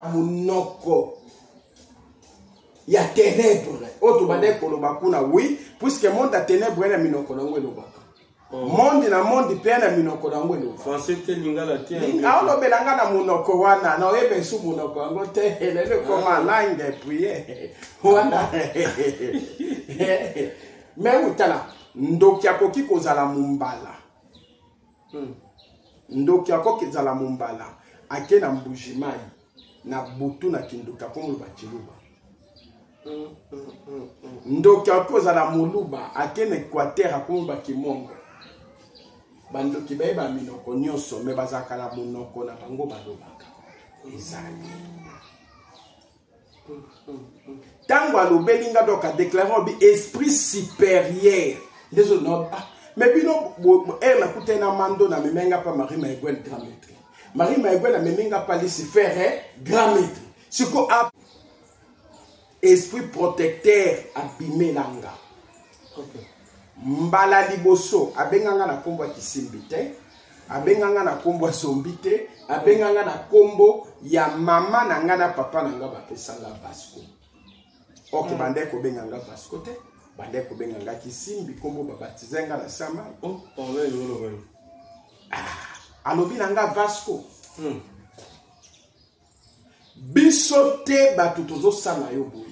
Monoko. Il y a ténèbres. Autre bande kolobakuna oui, puisque monde a ténèbres na minoko na ngwe lobaka. Monde na monde pe na minoko na ngwe lobaka. Français te lingala te. Ah lo belanga na monoko wana na ebe su monoko ngo te ele koma langue prier. Wana. Mais utala ndoki akoki kozala mumbala. Ndoki akoki kozala mumbala. Ake na mbujimai na butu na kindoka komo bachiluba. Ndoki akozala muluba ake na Équateur akomo bakimongo. Bandoki ba minoko nyonso me bazaka na monoko na bango balobaka. Ezali. Tango alobelinga doka déclarant bi esprit supérieur. Désolé non. Mais bino na kutena mando na memenga pa Marie Maïgwel grand maître. Marie Maïgwel na memenga pa Lucifer grand maître. Siko a esprit protecteur abimé langa. OK. Mbala liboso abenganga na kombo kisimbi te, abenganga na kombo sombi te, abenganga na kombo ya mama na nga na papa na nga bapesanga Vasco. OK, bande ko benganga Vasco te, bande ko benganga kisimbi kombo babatizenga na sama. Oh, parle yolo. Alobi na nga Vasco. Biso te batu tozo sana yo boyi.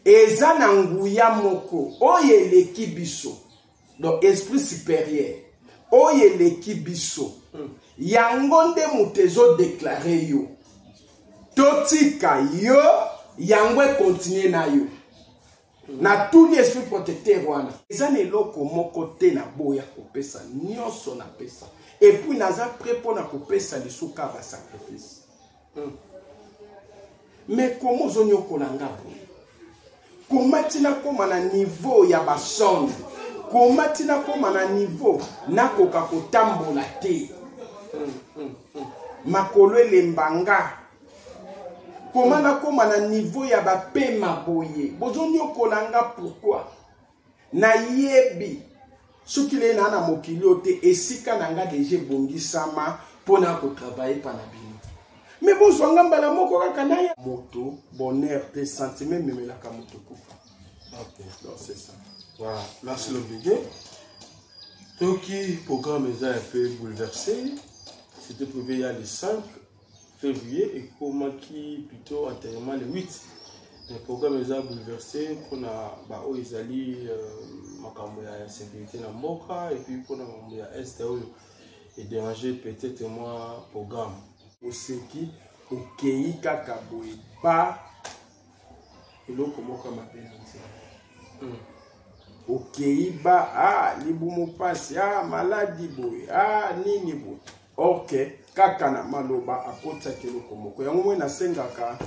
Eza na nguya moko oye leki biso donc esprit supérieur oye leki biso yango nde mutezo déclarer yo totika yo yango continue na yo na tout l'esprit protecteur wana eza na eloko moko te na boya kopesa nyonso na pesa et puis naza prêt pour na kopesa lisuka ba sacrifice mais comment zonyo kolanga boya comment tina koma na niveau ya basonde comment tina koma na niveau nakoka kotambola te makolo elembanga comment na koma na niveau ya bapema boye bozoni okolanga pourquoi na yebi soki le na mokili ote esika na nga deje bongisama pona ko travailler pa na bino mais bon zwanga mbala moko kaka na ya moto bonheur des sentiments memela ka moto kufa. OK, donc c'est ça. Voilà, merci l'obligé. Toki programme est un peu bouleversé. C'était prévu il y a le 5 février et comment qui plutôt antérieurement le 8. Le programme est bouleversé pour na ba o ezali makambo ya sécurité na mboka et puis pour na makambo ya STO et déranger peut-être moi programme oseki okei kaka boye pa eloko moko mapena nzela okei ba libumu pasi maladi boye nini boye OK kaka na maloba akotaki eloko moko yango mwe nasengaka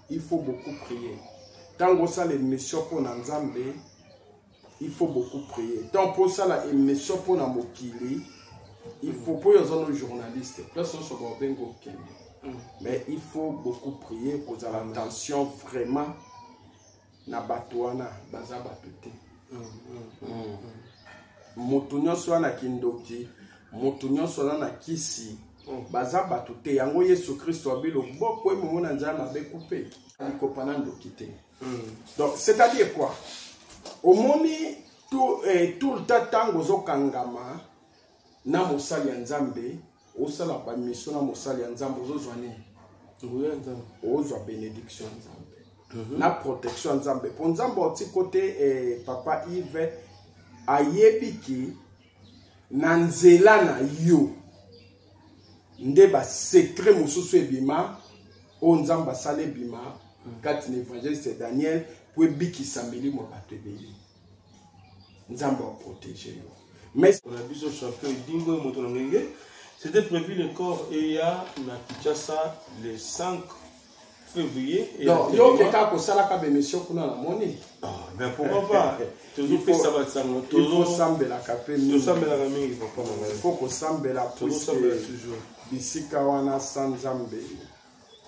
il faut beaucoup prier tango osala émission mpona nzambe il faut beaucoup prier tant pour osala émission mpona mokili il faut pour les autres journalistes, mais il faut beaucoup prier pour l'attention vraiment na batuana baza batute. Motunyo soit na kindoki, motunyo soit na kisi, baza batute. Yango Yesu Christo abilo boko emo na nzama be coupé. Nikopanando kite. Donc c'est-à-dire quoi? Au moni tout le temps gozo kangama. Na mosali ya nzambe osala ba mission na mosali ya nzambe ozozwa nini ozwa bénédiction ya nzambe na protection ya nzambe po nzambe oti kote papa Yves ayebiki na nzela na yo nde ba secret mosusu ebima o nzambe asala ebima kati na évangéliste Daniel po ebikisa milimo bato ebele nzambe aprotéger yo. Mais on a vu ce champion Dingo et Motonangenge. C'était prévu le corps EA na Kinshasa le 5 février. Donc, il y a quelqu'un qui a fait une émission pour la monnaie. Mais pourquoi pas? Toujours fait ça, il faut sambler la capée. Il faut que sambler la pousse. D'ici Kawana sans Zambé.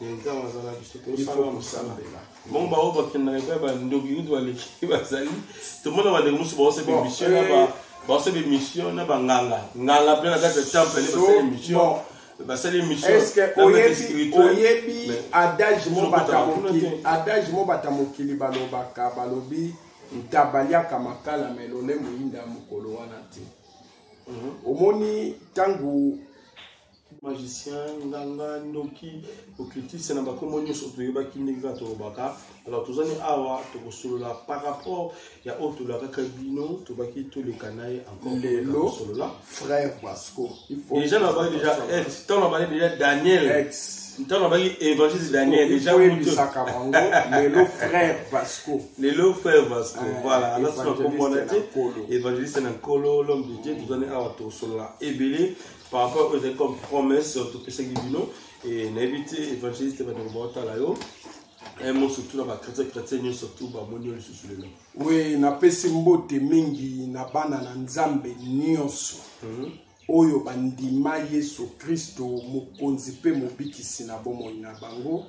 Il faut sambler la. Bon, bah, on va qu'il n'arrive pas à nous donner l'équipe. Tout le monde va dire que nous sommes cette émission. Parce que l'émission n'a pas nganga. Nganga plein la date de temple, l'émission. est-ce que oyebi adage mo batamokili balobaka balobi ntabaliaka makala melole moyinda mokolo wana te. Omoni tangu magicien nganga ndoki occultiste na bakomo nyonso toyebaki ndenge kaka tolobaka. Alors tozani awa tokosolola par rapport ya oyo tolobaka kaka bino tobaki toleka na ye encore lelo solola frère Vasco déjà na baki déjà ex tant na baki déjà Daniel ex tant na baki évangile Daniel déjà bisaka bango lelo frère Vasco voilà alors ça comprendre évangéliste na kolo l'homme de Dieu tozani awa tokosolola ebele par rapport aux comme promesse tout ce qui vient et n'éviter évangéliste va nous voir là yo et moi surtout là chrétien surtout ba monio le sous le oui na pesi mbote mingi na bana na nzambe nyonso oyo bandima Yesu Kristo mokonzi pe mobikisi na bomoi na bango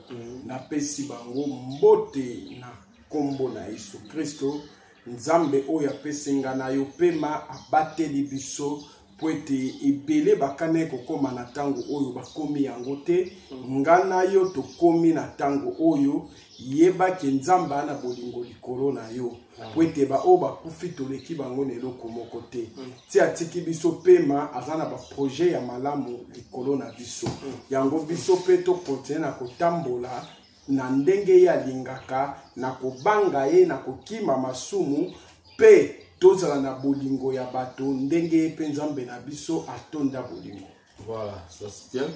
na pesi bango mbote na kombo na Yesu Kristo nzambe oyo apesinga na yo pema abateli biso poete ebele bakane kokoma na tango oyo bakomi yango te ngana yo tokomi na tango oyo yebaki nzambe ana bolingo likolo na yo poete ba o bakufi toleki bango na eloko moko te ti atiki biso pema aza na baprojet ya malamu likolo na biso yango biso pe tokontinue na kotambola na ndenge ye alingaka na kobanga ye na kokima masumu pe tozala na bolingo ya bato ndenge pe nzambe na biso atonda bolingo. Voilà, ça c'est bien.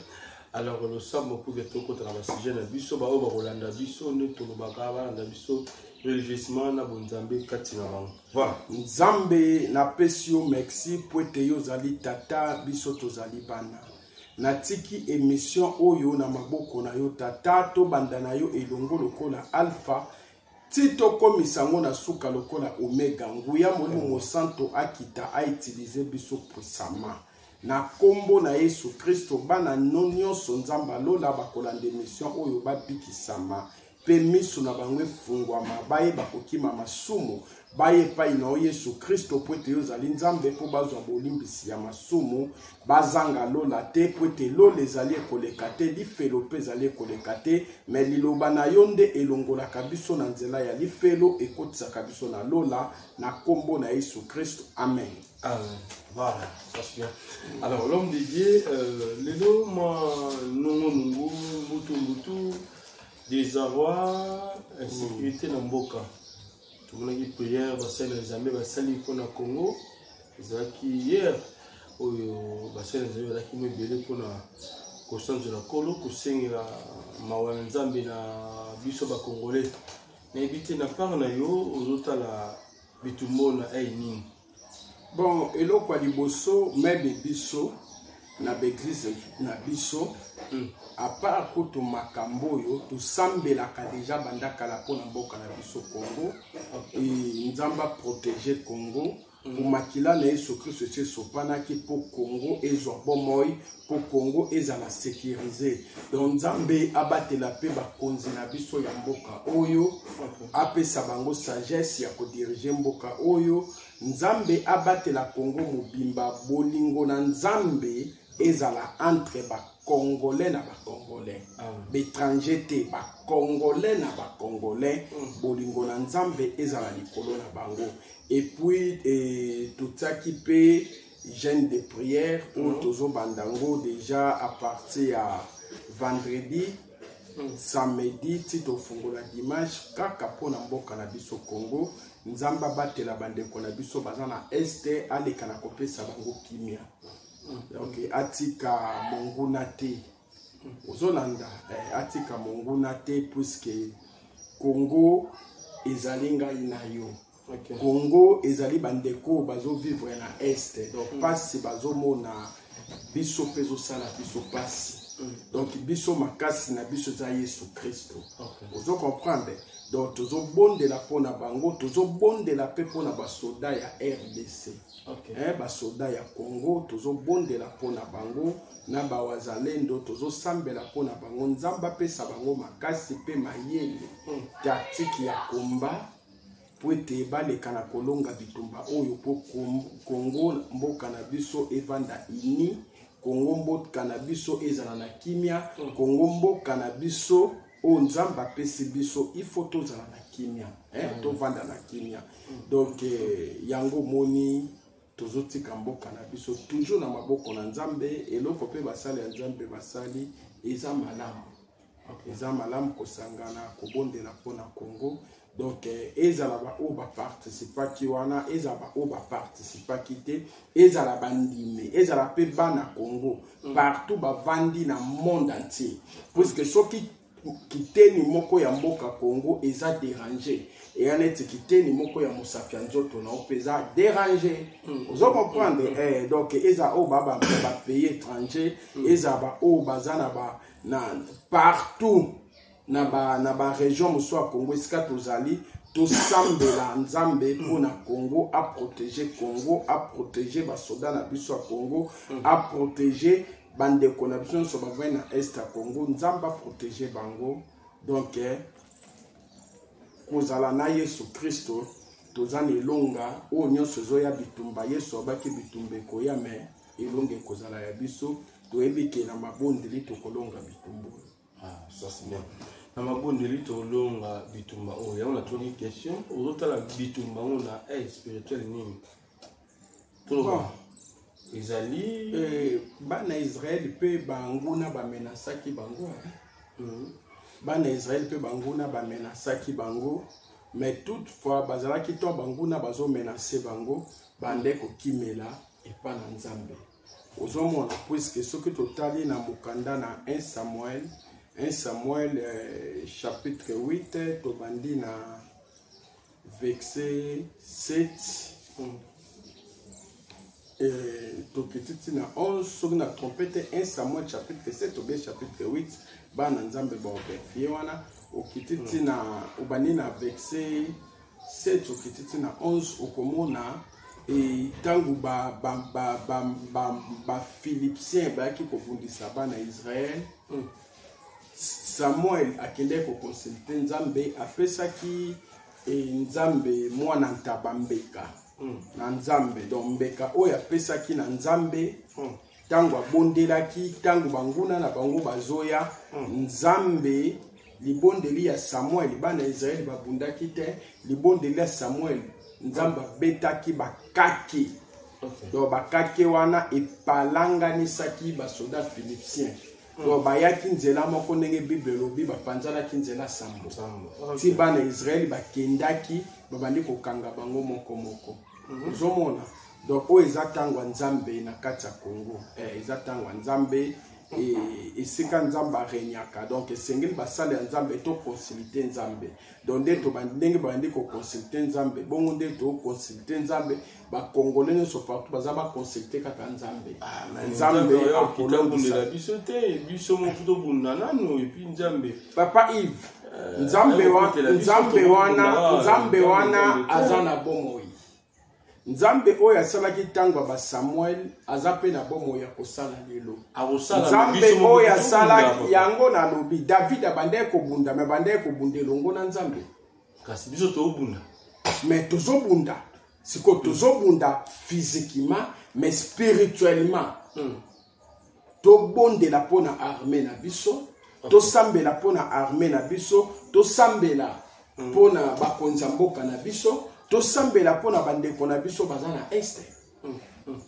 Alors le sambo pour que toko tra ba sujet na biso ba o ba kolanda biso ne tolobaka ba na biso religieusement na bonzambe kati na bango. Voilà, nzambe na pesio merci poete yo zali tata biso tozali bana. Na tiki émission oyo na maboko na yo tata to banda na yo elongo lokola alpha tito komisango na suka lokola omega nguya molimo santo akita a utiliser biso puissamment na kombo na Yesu Kristo bana nyonso nzamba lola bakolanda émission oyo babikisama pe miso na bango efungwama baye bakokima masumu baye pai na Yesu Kristo poete yo zali nzambe po bazwa bolimbisi ya masumu bazanga lola te poete lola ezali ekoleka te lifelo pe ezali ekoleka te me liloba na yo nde elongolaka biso na nzela ya lifelo ekotisaka biso na lola na kombo na Yesu Kristo amen. Voilà, ça c'est bien. Alors l'homme de Dieu lelo moi nungu mutu désarroi insécurité na mboka tomonaki prière basali na Nzambe basali mpona Congo ezalaki hier oyo basali na Nzambe bazalaki mebele mpona kosanzola kolo kosengela mawa ya Nzambe na biso bakongolais nayebi te na part na yo ozotala bitumbo na nini. Bon eloko ya liboso mebe biso na beglise na biso à part kutu makambo oyo tosambelaka deja bandakala mpona mboka na biso Congo et nzamba protéger Congo umakila na Yesu Kristo ete sopanaki po Congo ezwa bomoi po Congo ezala sécurisé donc nzambe abatela pe bakonzi na biso ya mboka oyo apesa bango sagesse ya kodirige mboka oyo nzambe abatela Congo mobimba bolingo na nzambe ezala entre Congolais na Congolais, l'étranger te Congolais na Congolais, bolingo na nzambe ezala likolo na bango. Et puis tout ça qui peut jeûne de prière ou tozo bandango déjà à partir à vendredi, samedi, tito fungola dimanche kaka pona mboka na biso Congo, nzamba batela bandeko na biso bazana este aleka na kopesa bango kimia. Donc atika monguna te ozolanda atika monguna te puisque Congo ezali ngai na yo Congo ezali bandeko bazo vivre na este donc pasi bazo mona biso pezo sala biso pasi donc biso makasi na biso za Yesu Kristo ozo comprendre donc tozo bondela pona bango tozo bondela pe pona basoda ya RDC basoda ya Congo tozo bondela pona bango na bawazalendo tozo sambela pona bango nzamba pesa bango makasi pe mayele tactique ya komba poete baleka na kolonga bitumba oyo po Congo mboka na biso evanda ini Congo mboka na biso ezala na kimia Congo mboka na biso o nzamba pesi biso il faut tozala na kimia to vanda na kimia donc yango moni tozotika mboka na biso toujours na maboko na nzambe eloko pe basali ya nzambe basali eza malamu eza malamu kosangana kobondela mpona Congo donc ezala ba o ba participaki wana ezala ba o ba participaki te ezala bandime ezala pe bana Congo partout ba vandi na monde entier puisque soki kiteni moko ya mboka Congo eza déranger et aneti kiteni moko ya musapia nzoto na opeza déranger ozo comprendre donc eza o ba pays étranger eza ba o bazana ba na partout na ba région moso ya Congo esika tozali tosambela nzambe mpona Congo a protéger ba soda na biso ya Congo a protéger bandeko na biso so bavai na est ya Congo nzamba protéger bango donc kozala na Yesu Kristo tozana elonga o nyonso zoya bitumba Yesu abaki bitumba koya me elonga kozala ya biso toyebike na mabondeli tokolonga bitumba. Ça c'est bien. Na mabondeli tolonga bitumba o ya on a trop une question ozota la bitumba on a spirituel nini to ezali bana Israël pe banguna ba menasaki bango bana Israël pe banguna ba menasaki bango mais toutefois bazalaki to banguna bazo menacer bango bande ko kimela et pas na nzambe ozomona puisque soki totali na mukanda na 1 Samuel chapitre 8 tobandi na verset 7 tokititi na 11 soki na trompete 1 Samuel chapitre 7 ou bien chapitre 8 bana nzambe ba overfie wana okititi na obandi na verset 7 okititi na 11 okomona et tangu ba Philipsien bayaki kobundisa bana Israël Samuel akende ko consulter nzambe apesaki nzambe mwana ntaba mbeka na nzambe donc mbeka oyo apesaki na nzambe tangu abondelaki tangu banguna na bango bazoya nzambe libondeli ya Samuel bana Israël babundaki te libondeli ya Samuel nzamba betaki bakaki donc bakaki wana epalanganisaki basoda Philipsien donc bayaki nzela moko ndenge Bible lobi bapanzalaki nzela sambo ti bana Israël bakendaki babandi kokanga bango moko ozomona donc oyo eza ntango nzambe na kati ya Congo eza ntango nzambe esika nzambe arenyaka donc esengeli basali ya nzambe to consulter nzambe donc nde ndenge babandi koconsulte nzambe bongo nde toconsulte nzambe bakongole nyonso partout baza baconsulte kaka nzambe nzambe akolongela biso te biso motu tobunda nano epi nzambe papa Yves nzambe wana aza na bomoi nzambe oyo asalaki ntango ba Samuel aza pe na bomoi ya kosala lelo nzambe oyo asalaki yango na lobi David abandaki kobunda me bandaki kobunda elongo na nzambe kasi biso tobunda mais tozobunda siko tozobunda physiquement mais spirituellement tobondela mpona armée na biso tosambela mpona armée na biso tosambela mpona bakonzi ya mboka na biso tosambela mpona bandeko na biso baza na este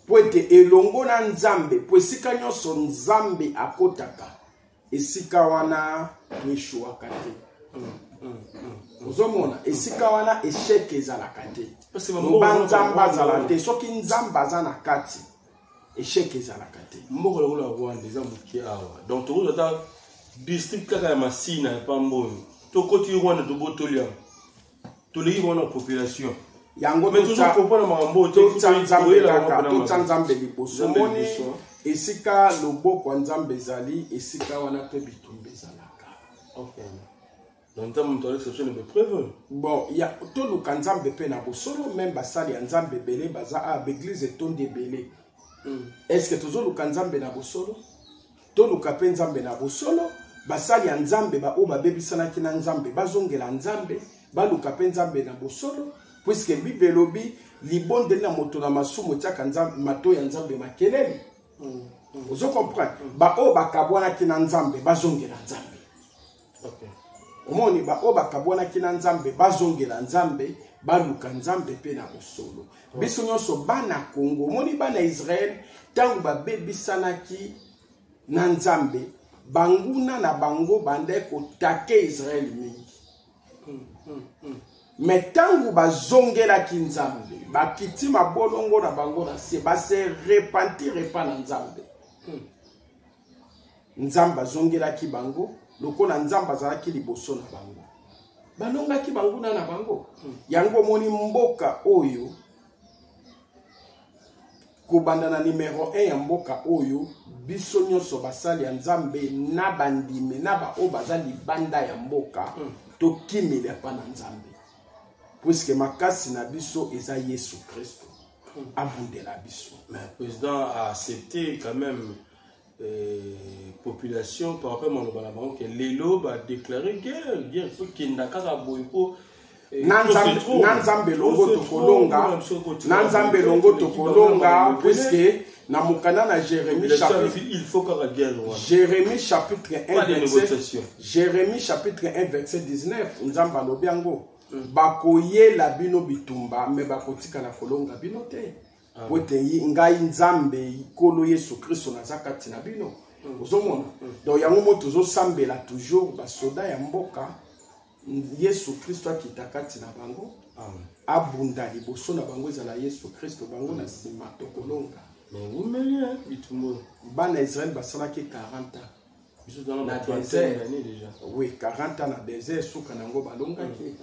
po ete elongo na nzambe po esika nyonso nzambe akotaka esika wana toeshuwaka te ozomona esika wana esheke ezalaka te loba nzambe azala te soki nzambe aza na kati esheke ezalaka te mboka lokola Rwanda eza moke awa donc tokozata district kaka ya Masina ya Pamboni tokoti Rwanda tobotoli yango toleki wana population yango totya nzambe liboso moni esika loboko ya nzambe ezali esika wana mpe bitumba ezalaka bon toluka nzambe mpe na bosolo meme basali ya nzambe ebele baza baeglize etondi ebele est-ce que tozoluka nzambe na bosolo toluka mpe nzambe na bosolo basali ya nzambe oyo babebisanaki na nzambe bazongela nzambe baluka mpe nzambe na bosolo puisque Bible lobi libondeli na moto na masumu tiaka nzambe mato ya nzambe makelele Vous comprenez? Bao bakabwana kina nzambe bazongela nzambe. Okay. Omoni bao bakabwana kina nzambe bazongela nzambe baluka nzambe pe na bosolo. Biso nyonso bana Congo, omoni bana Israël tangu babebisanaki na nzambe banguna na bango bande kotake Israël mingi. Mais tangu bazongelaki nzambe bakiti mabolongo na bango na se base repentir na nzambe. Nzamba zongelaki bango lokola nzamba azalaki liboso na bango banongaki banguna na bango yango moni mboka oyo kobanda na numéro 1 ya mboka oyo biso nyonso basali ya nzambe na bandime na bao baza libanda ya mboka tokimela pa na nzambe puisque makasi na biso eza Yesu Christ abundela biso. Mais le président a accepté quand même population par rapport à mon que Lelo a déclaré guerre il faut qu'il n'a qu'à boyko Nanzambe longo tokolonga puisque na mukana na Jérémie chapitre il faut qu'à guerre Jérémie chapitre 1 verset Jérémie chapitre 1 verset 19 nzamba lobiango bakoye la bino bitumba me bakotika na kolonga bino te wote ngai nzambe ikolo Yesu Kristo na zakati na bino ozomona donc yango moto zo sambela toujours basoda ya mboka Yesu Kristo akitakati na bango abunda liboso na bango ezala Yesu Kristo bango na sima tokolonga mais vous mêlez bitumbo bana Israël basalaki 40 ans dans la désert déjà oui 40 ans na désert suka nango balongaki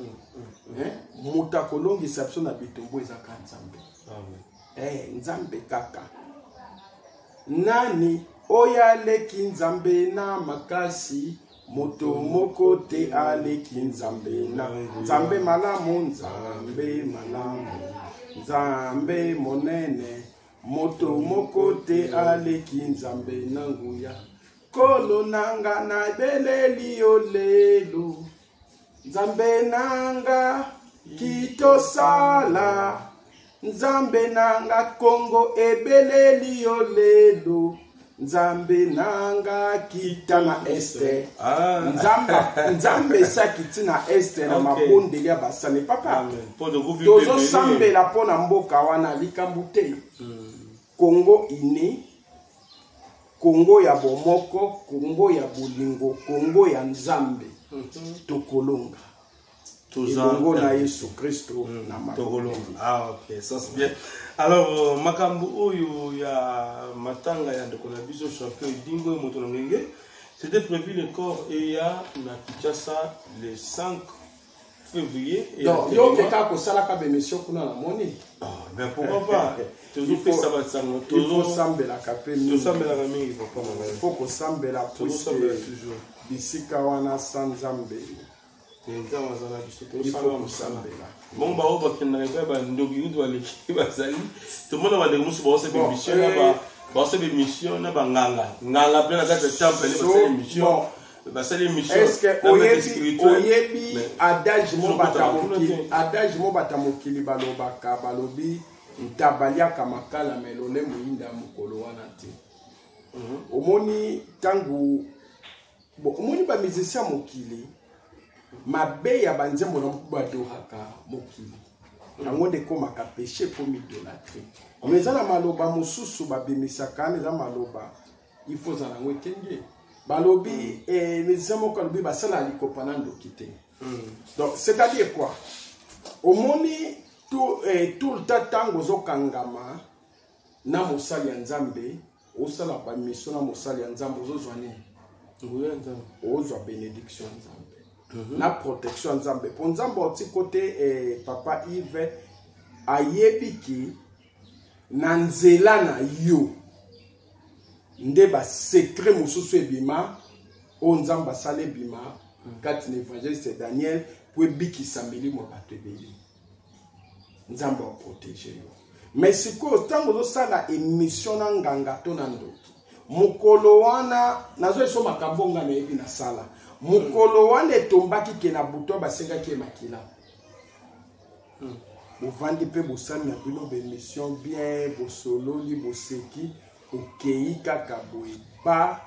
muta kolongi sapso na bitumbo ezaka nzambe nzambe kaka nani oyaleki nzambe na makasi moto moko te aleki nzambe na nzambe malamu nzambe malamu nzambe monene moto moko te aleki nzambe na nguya kolo nanga na beleli yo lelo nzambe nanga kitosala nzambe nanga Kongo ebeleli yo lelo nzambe nanga kita na este nzambe sakiti na este na mabondeli ya basane papa tozo sambela pona mboka wana likambu te Kongo ini Kongo ya bomoko Kongo ya bolingo Kongo ya nzambe tokolonga Kongo na Yesu Kristo na tokolonga. Ah ok, ça c'est bien. Alors makambo oyo ya matanga ya ndeko na biso champion dingo moto na ngenge c'était prévu le corps et ya na Kinshasa le 5 février et donc yo keka ko sala ka bémission kuna na moni ben pourquoi pas toujours fait ça va ça toujours sambela ka pe tout sambela ka mingi papa na faut ko sambela toujours sambela toujours bisika wana sanzambe bon bah on va qu'il n'arrive pas ndogi doit l'équipe bazali tout le monde va dire musu ba se mission ba se mission na banganga nganga pe na kata temple ba se mission ba se mission est-ce que oyebi adage mo batamokili balobaka balobi ntabaliaka makala melone muinda mukolo wana te omoni tangu omoni ba musicien mokili mabe ya banzembo na mkuba dohaka mokili yango de komaka péché pour m'idolâtrer mais za na maloba mosusu babimisaka neza maloba il faut za nango ekenge balobi musicien moko alobi basala likopa na ndoki te donc c'est-à-dire quoi omoni tout le temps tango ozokangama na mosali ya nzambe osala bamission na mosali ya nzambe ozozwa nini ozwa bénédiction ya nzambe na protection nzambe pour nzambe oti côté papa Yves ayebiki na nzela na yo nde ba secret mosusu ebima o nzambe asala ebima kati na évangéliste Daniel po ebikisa milimo bato ebeli nzambe aprotéger yo mais sikoyo ntango ozosala émission na nganga to na ndoki mokolo wana nazoesomaka bonga na yebi na sala mukolo wane tombaki ke na buto basengaki e makila bovandi pe bosami ya bino bemission bien bosololi boseki okei kaka boye ba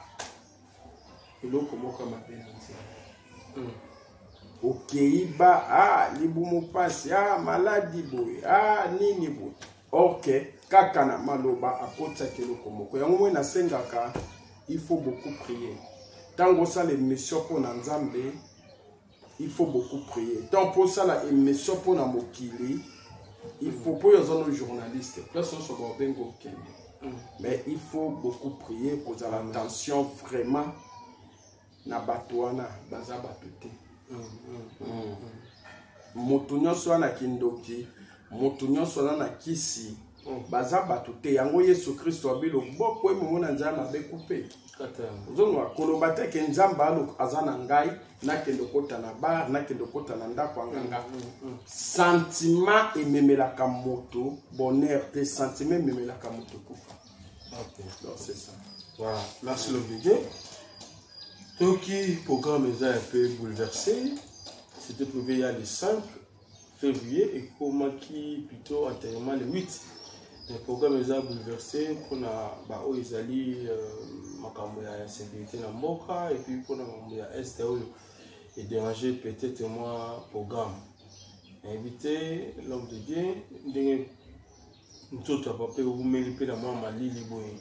eloko moko mabe na nzela okei ba libumu pasi maladi boye nini boye ok kaka na maloba akotisaki eloko moko yango moi nasengaka il faut beaucoup prier ntango osala émission mpona nzambe il faut beaucoup prier ntango mpo osala émission mpona mokili il faut mpo oyo aza no journaliste place nyonso baobenga okende mais il faut beaucoup prier kozala attention vraiment na bato wana baza bato te moto nyonso wana kindoki moto nyonso wana na kisi baza bato te yango yesu kristo abi loboko emomona nzambe mabe kupe ozonwa koloba te ke nzambe aza na ngai nakende kota na bar nakende kota na ndako anganga sentiment ememelaka moto bonheur te sentiment ememelaka moto kufa. Donc c'est ça. Voilà, merci l'obligé. Toki programme est un peu bouleversé. C'était prévu il y a le 5 février et comment qui plutôt antérieurement le 8. Le programme est bouleversé pour na ba o ezali makambo ya sécurité na mboka et puis pour na makambo ya est et déranger peut-être moi programme. Inviter l'homme de Dieu ndenge mtoto papa umeli pe na mwa malili boye.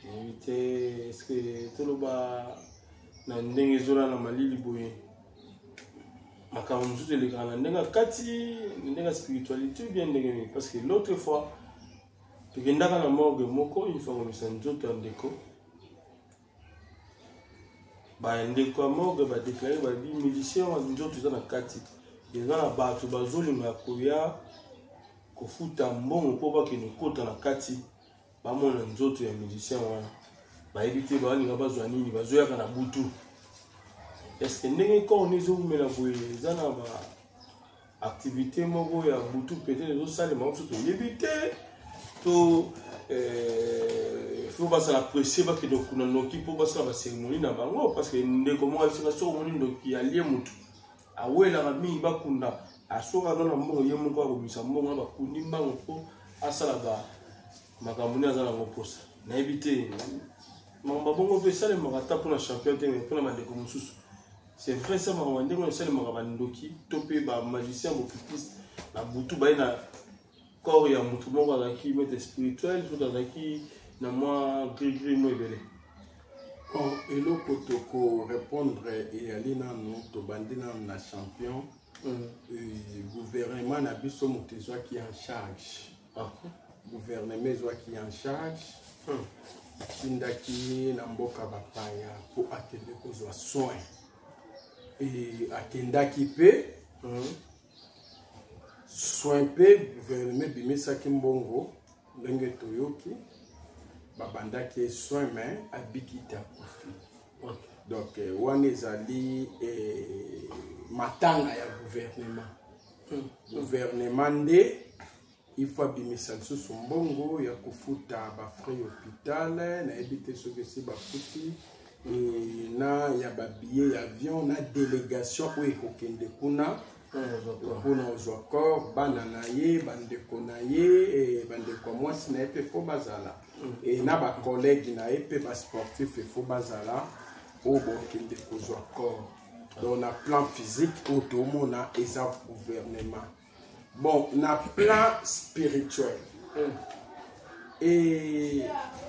Inviter est-ce que toloba na ndenge zola na malili boye. Makambo mtoto elekana na ndenge kati ndenge spiritualité bien ndenge parce que l'autre fois tukendaka na morgue moko une fois komisa nzoto ya ndeko bandeko ya morgue badeklare babi musicien wa nzoto eza na kati eza na bato bazolinga koya kofuta mbongo mpo bakende kota na kati bamona nzoto ya musicien wana bayebi te balinga bazwa nini bazoyaka na butu estce ndenge korne ezomela boye eza na baactivité moko ya butu peut-être ezosalema biso toyebi te to faut pas la presser parce que donc on a qui pour passer la cérémonie na bango parce que ndeko mo afika cérémonie donc ya lie mutu awela rami bakunda asoka na mbongo ye moko akobisa mbongo na bakundi mbango po asala ba makamuni azala ngoposa na ebite mamba bongo pe sale makata pour na champion te pour na ndeko mususu c'est vrai ça mamba ndeko sale makaba ndoki topé ba magicien bo pupiste na butu ba na corps ya mutu moko azaki mete spirituel tout azaki na moi gris mo ebele. Bon, eloko toko répondre eyali nanu tobandi nanu na champion gouvernement na biso moto ezwaki en charge gouvernement ezwaki en charge atindaki na mboka bapaya mpo akende kozwa soin akendaki mpe soin mpe gouvernement bimisaki mbongo ndenge toyoki babandaki soin mais abiki te akufi donc wana ezali matanga ya gouvernement nde il faut abimisa lisusu mbongo ya kofuta bafrais hôpital nayebi te soki esi bafuti na ya babillet ya avion na délégation oyo ekokende kuna mpona ozwa corps bana na ye bandeko na ye bandeko ya mwasi na ye mpe fo bazala na bacollègue na ye mpe basportif efo bazala oyo bokende kozwa corps donc na plan physique oyo tomona eza gouvernement bon na plan spirituel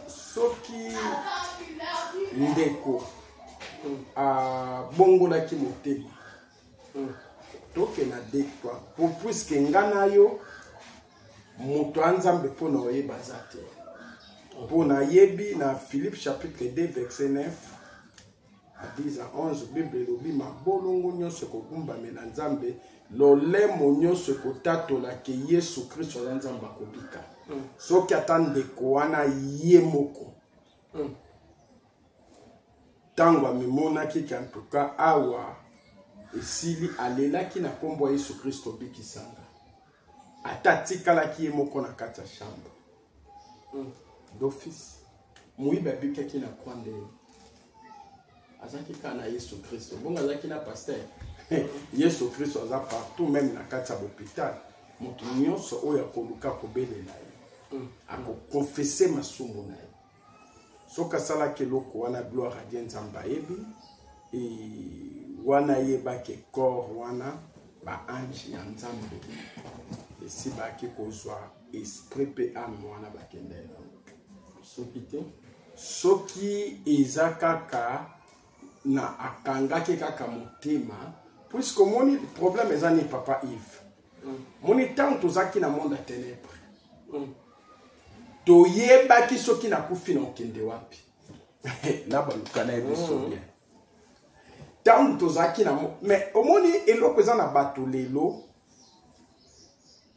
soki ndeko abongolaki motema toke na dekwa pour puisque nga na yo moto anzambe mpona oyeba aza te mpona yebi na Philippe chapitre 2 verset 9 à 10 à 11 bible elobi mabolongo nyonso ekogumbamela nzambe lolemo nyonso ekotatolaka yesu kristo aza nzambe akobika soki ata ndeko wana ye moko ntango amemonaki kantuka awa esili alelaki na kombo ya yesu kristo bikisanga ata atikalaki ye moko na kati ya chambre d'office moyibi abikaki na croix nde azalaki kaka na yesu kristo bongo azalaki na paster yesu kristo aza partout même na kati ya bopital moto nyonso oyo akoluka kobelela ye akokonfese masumu na ye soka sala ke loko wana gloire à Dieu nzamba yebi et wana yeba ke corps wana ba ange ya nzambe esi ba ke kozwa esprit pe âme wana ba kendela soki eza kaka na akangaki kaka motema puisque moni problème eza ni papa Yves moni tant tozaki na monde à ténèbres toyebaki soki nakufi na okende wapi na baluka na biso bien tant tozaki na mais omoni eloko eza na bato lelo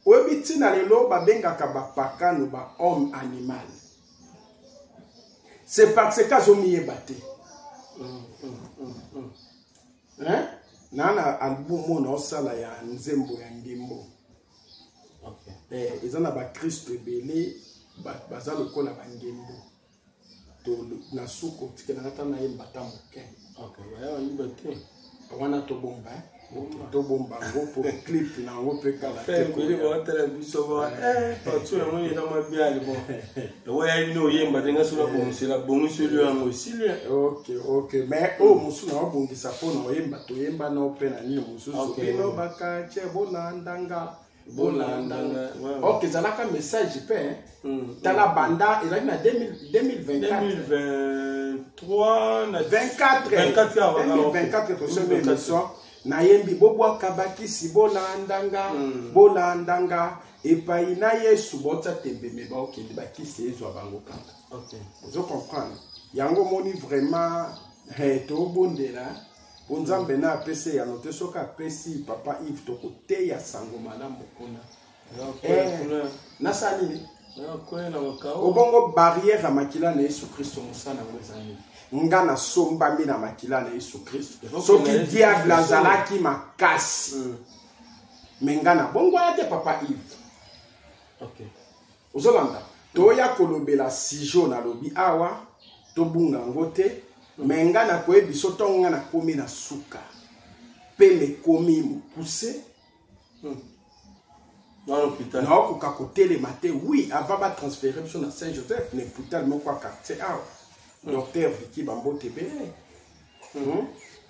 oyebi ntina lelo babengaka bapakano ba homme animal c'est parce que azomiyeba te nana albumu na osala ya nzembo ya ngimbo eza na bakristo ebele baza lokola bangembo to na suko tikena ngata na yemba ta moke wana tobomba tobomba ngo pour clip na ngo pe kala te ko ile wa tele biso ba partout ya moni na mabia le bon lo ya ni no yemba tenga sula bongisa bongiso yango isile ok mais o musu na bongisa po na yemba to yemba na opena ni musu so bino baka che bolandanga ok zalaka message pe tala banda il a na 2023 na 24 to se émission na yembi bobo kabakisi bolandanga epai na Yesu bota tembe me ba okende bakisi ezwa bango kaka vous comprenez yango moni vraiment to bondela Nzambe na apese ya note soka apesi papa Yves to kote ya sango malamu kuna na salini obongo barrière ya makila na Yesu Kristo musana ngozani nga na somba mi na makila na Yesu Kristo soki diable azalaki makasi menga na bongo ya te papa Yves ozolanda toya kolobela sijo na lobi awa to bunga ngote menga na koyebi sotonga na komi na suka pe me komi mukuse na okoka kotelema te oui avant ba transférer biso na Saint Joseph ne putal moko quartier awa docteur Vicky Bambote bele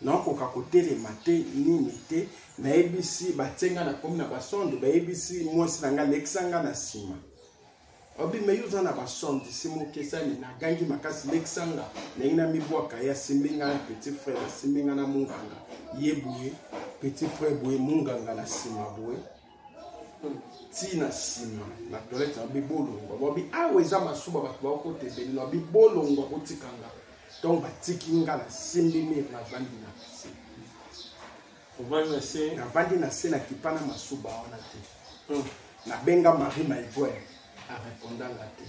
na okoka kotelema te nini te na ebisi batenga na komi na basonde ba ebisi mwasi na nga lexanga na sima obi meyuza na basonde simo kesani na gangi makasi lexanga na ina mibwaka ya simbinga na petit frère simbinga na munganga yebuye petit frère boye munganga na sima boye tina sima na toilette na bibolongo bobi aweza masuba bato ba ko tebeli na bibolongo kotikanga donc batikinga na simbimi na vandi na na vandi na se na kipana masuba wana te na benga Marie Maïvoire a répondanga te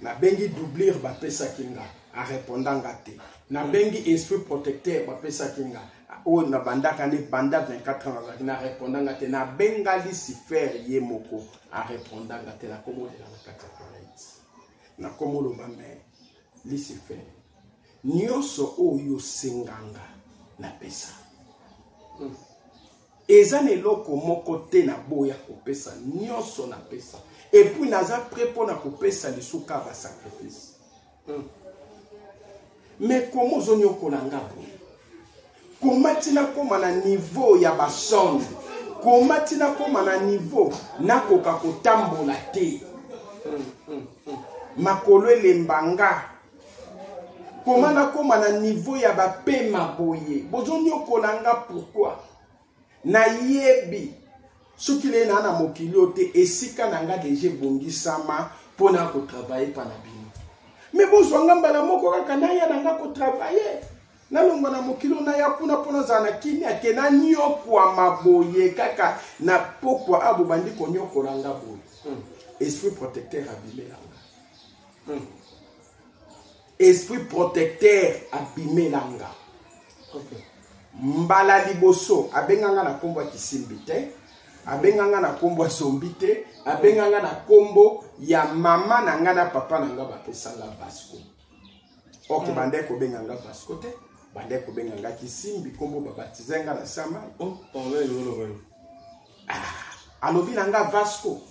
na bengi doublir ba pesa kinga a répondanga te na bengi esprit protecteur ba pesa kinga o na bandaka ne banda 24 ans na répondanga te na benga Lucifer ye moko a répondanga te na komo de la kata toilette na komo lo ba me Lucifer nyoso oyo senganga na pesa ezane loko moko te na boya kopesa nyoso na pesa et puis naza prêt pour na kopesa lisuka ba sacrifice mais comment zonyo kolanga bo comment tina koma na niveau ya basonde comment tina koma na niveau na koka kotambola te makolo elembanga comment na koma na niveau ya ba pema boye bozonyo kolanga pourquoi na yebi soki le na mokili te esika nanga deje bongisama pona ko travailler pa na bino mais bozwanga mbala moko kaka na ya nanga ko travailler na longo na mokili na ya kuna pona zana kini akena nyokwa maboye kaka na pokwa abo bandi ko nyokola nga boye esprit protecteur abimelanga esprit protecteur abimelanga mbala liboso abenganga na kombo kisimbi te abenganga na kombo zombi te abenganga na kombo ya mama na nga na papa na nga bapesanga Vasco ok bande ko benganga Vasco te bande ko benganga kisimbi kombo babatizenga na sama alobi na nga Vasco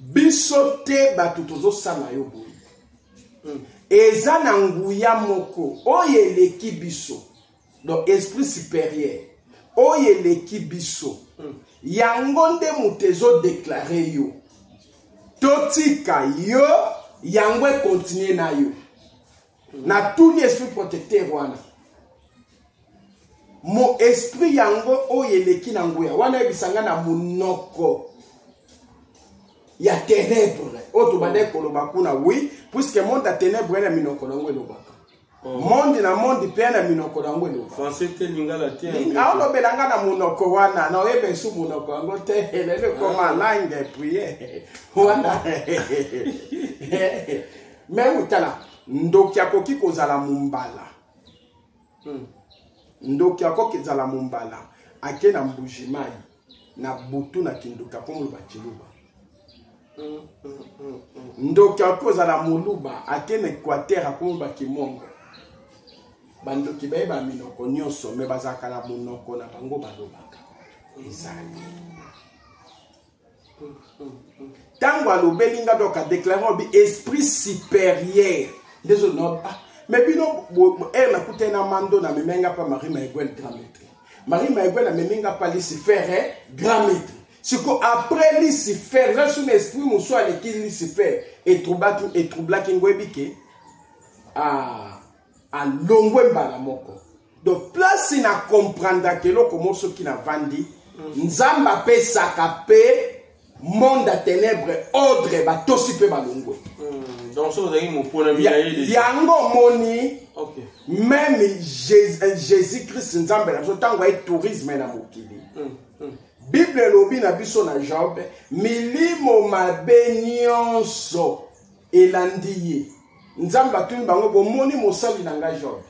biso te bato tozosala yo boye eza na nguya moko oyo eleki biso donc esprit supérieur oyo eleki biso yango nde moto ezodeklare yo totika yo yango ekontinue na yo na tuni esprit protecteur wana mo esprit yango oyo eleki na nguya wana ebisanga na monoko ya ténèbre oyo tobande koloba kuna oui puisque monde ya ténèbre na minoko nango elobaka monde na monde mpe na minoko nango elobaka aolobelanga na monoko wana na oyeba esu monoko yango te elele koma langue priere wana me utala ndoki akoki kozala mombala ndoki akoki kozala mombala ake na mbujimai na butu na kindoki akomoloba chiluba ndoki akozala moluba ake na équateur akomoloba kimongo bandoki bayeba minoko nyonso me bazalaka na monoko na bango balobaka ezali ntango alobeli nga donc adéclare obi esprit supérieur ndezo no mais bino nakuta na mando na memenga pa Marie Maïguel grand maître Marie Maïguel na memenga pa Lucifer grand maître siko après Lucifer là son esprit muso aleki Lucifer et troublaki ngwebike a longwe mbala moko donc place na comprendre que loko moso ki na vandi nzamba pe sakape monde à ténèbres ordre ba tosi pe balongwe donc so zaki mo pona bi yango moni même Jésus Christ nzamba na so tango ay tourisme na mokili Bible lobi na biso na Job milimo mabe nyonso elandi ye nzamba tuni bango bomoni mosali na nga Job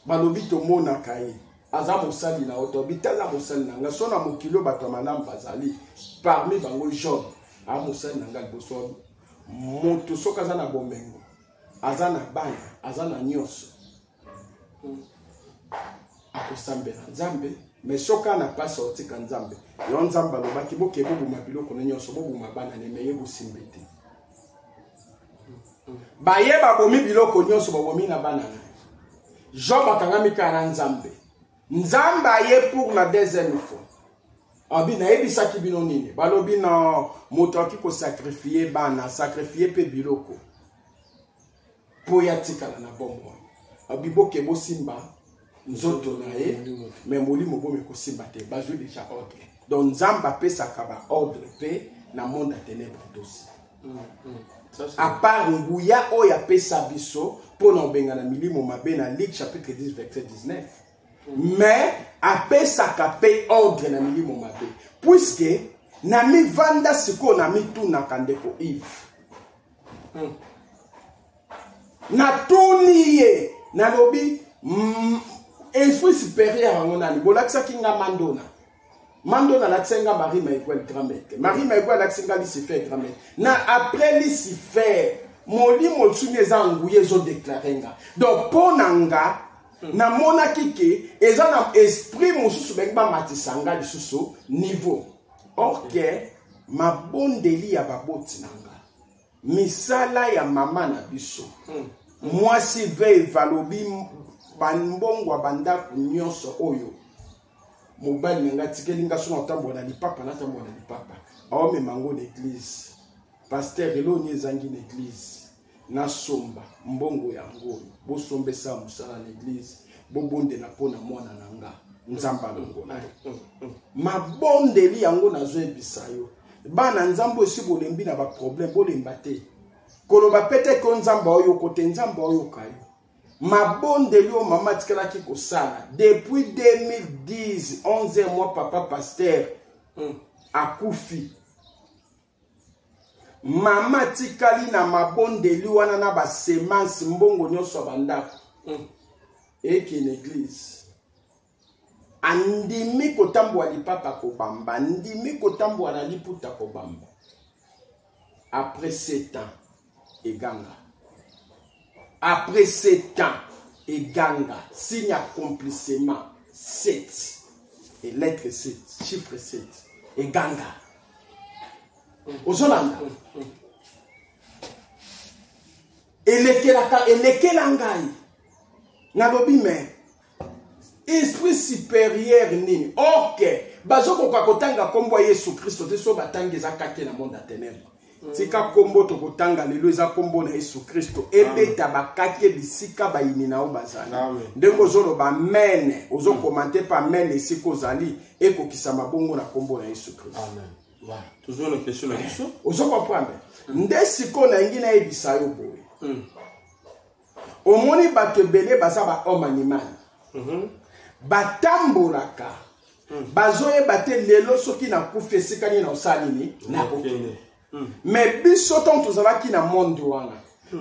balobi tomona kai aza mosali na oto bitala mosali na nga sona mokilo bato malamu bazali parmi bango Job a mosali na nga liboso moto soka aza na bomengo aza na bana aza na nyonso akosambela nzambe mais soka na pas sorti ka nzambe yo nzamba lobaki boke bobuma biloko na nyonso bobuma bana ne meye bosimbe te bayeba bomi biloko nyonso bobomi na bana na Job akangami kana nzambe nzambe aye pour la deuxième fois abi na ebisaki bino nini balobi na moto akiko sacrifier bana sacrifier pe biloko po ya tikala na bombo abi boke bosimba nzoto na ye mais molimo bomi ko simba te bazwi déjà ordre donc nzamba pe sakaba ordre pe na monde à ténèbres dosi à part nguya oya pesa biso pour na benga na milimo mabe na Luc chapitre 10 verset 19 mais a pesa kape ordre na milimo mabe puisque na mi vanda siko na mi tuna kandeko Yves na tuniye na lobi esprit supérieur ngonani bolakisa kinga mandona la tsenga Marie Maïguel grand maître Marie Maïguel la tsenga Lucifer grand maître na après Lucifer molimo tsumeza nguye zo déclarer nga donc ponanga na mona kike eza na esprit mususu bengba matisanga lisusu niveau ok mabondeli ya baboti nanga misala ya mama na biso mwasi ve valobi banbongwa bandaku nyonso oyo mobali nanga tikeli nga sona tambo na lipapa na tambo na lipapa aome mango l'église pasteur eloni ezangi l'église na somba mbongo yango bosombesa musala l'église bobonde na pona mwana nanga nzamba longo na mabondeli yango nazo ebisa yo bana nzambo esi bolembi na ba problème bolemba te koloba pete ko nzamba oyo kote nzamba oyo kayo mabondeli o mama tikalaki kosala depuis 2010 11 mois papa pasteur akufi mama tikali na mabondeli wana na ba semence mbongo nyonso bandako eki na église andimi kotambwa lipapa kobamba ndimi kotambwa na liputa kobamba après 7 ans eganga après 7 ans eganga signe accomplissement 7 et lettre 7 chiffre 7 eganga ozolanda elekela ngai nalobi me esprit supérieur nini ok bazokoka kotanga kombo ya Yesu Kristo te so batanga eza kake na monde ya ténèbres tika kombo tokotanga lelo eza kombo na Yesu Kristo ebeta bakake bisika bayini na o bazali ndenge ozoloba mene ozokomante pa mene esika ozali ekokisa mabongo na kombo na Yesu Kristo. Amen. Voilà. Toujours une question na biso. Ozokomprendre nde siko na ngi na ebisa yo boye omoni bato ebele baza ba homme animal batambolaka bazoyeba te lelo soki nakufi esika nini na osali nini nakokende mais biso ntango tozalaki na monde wana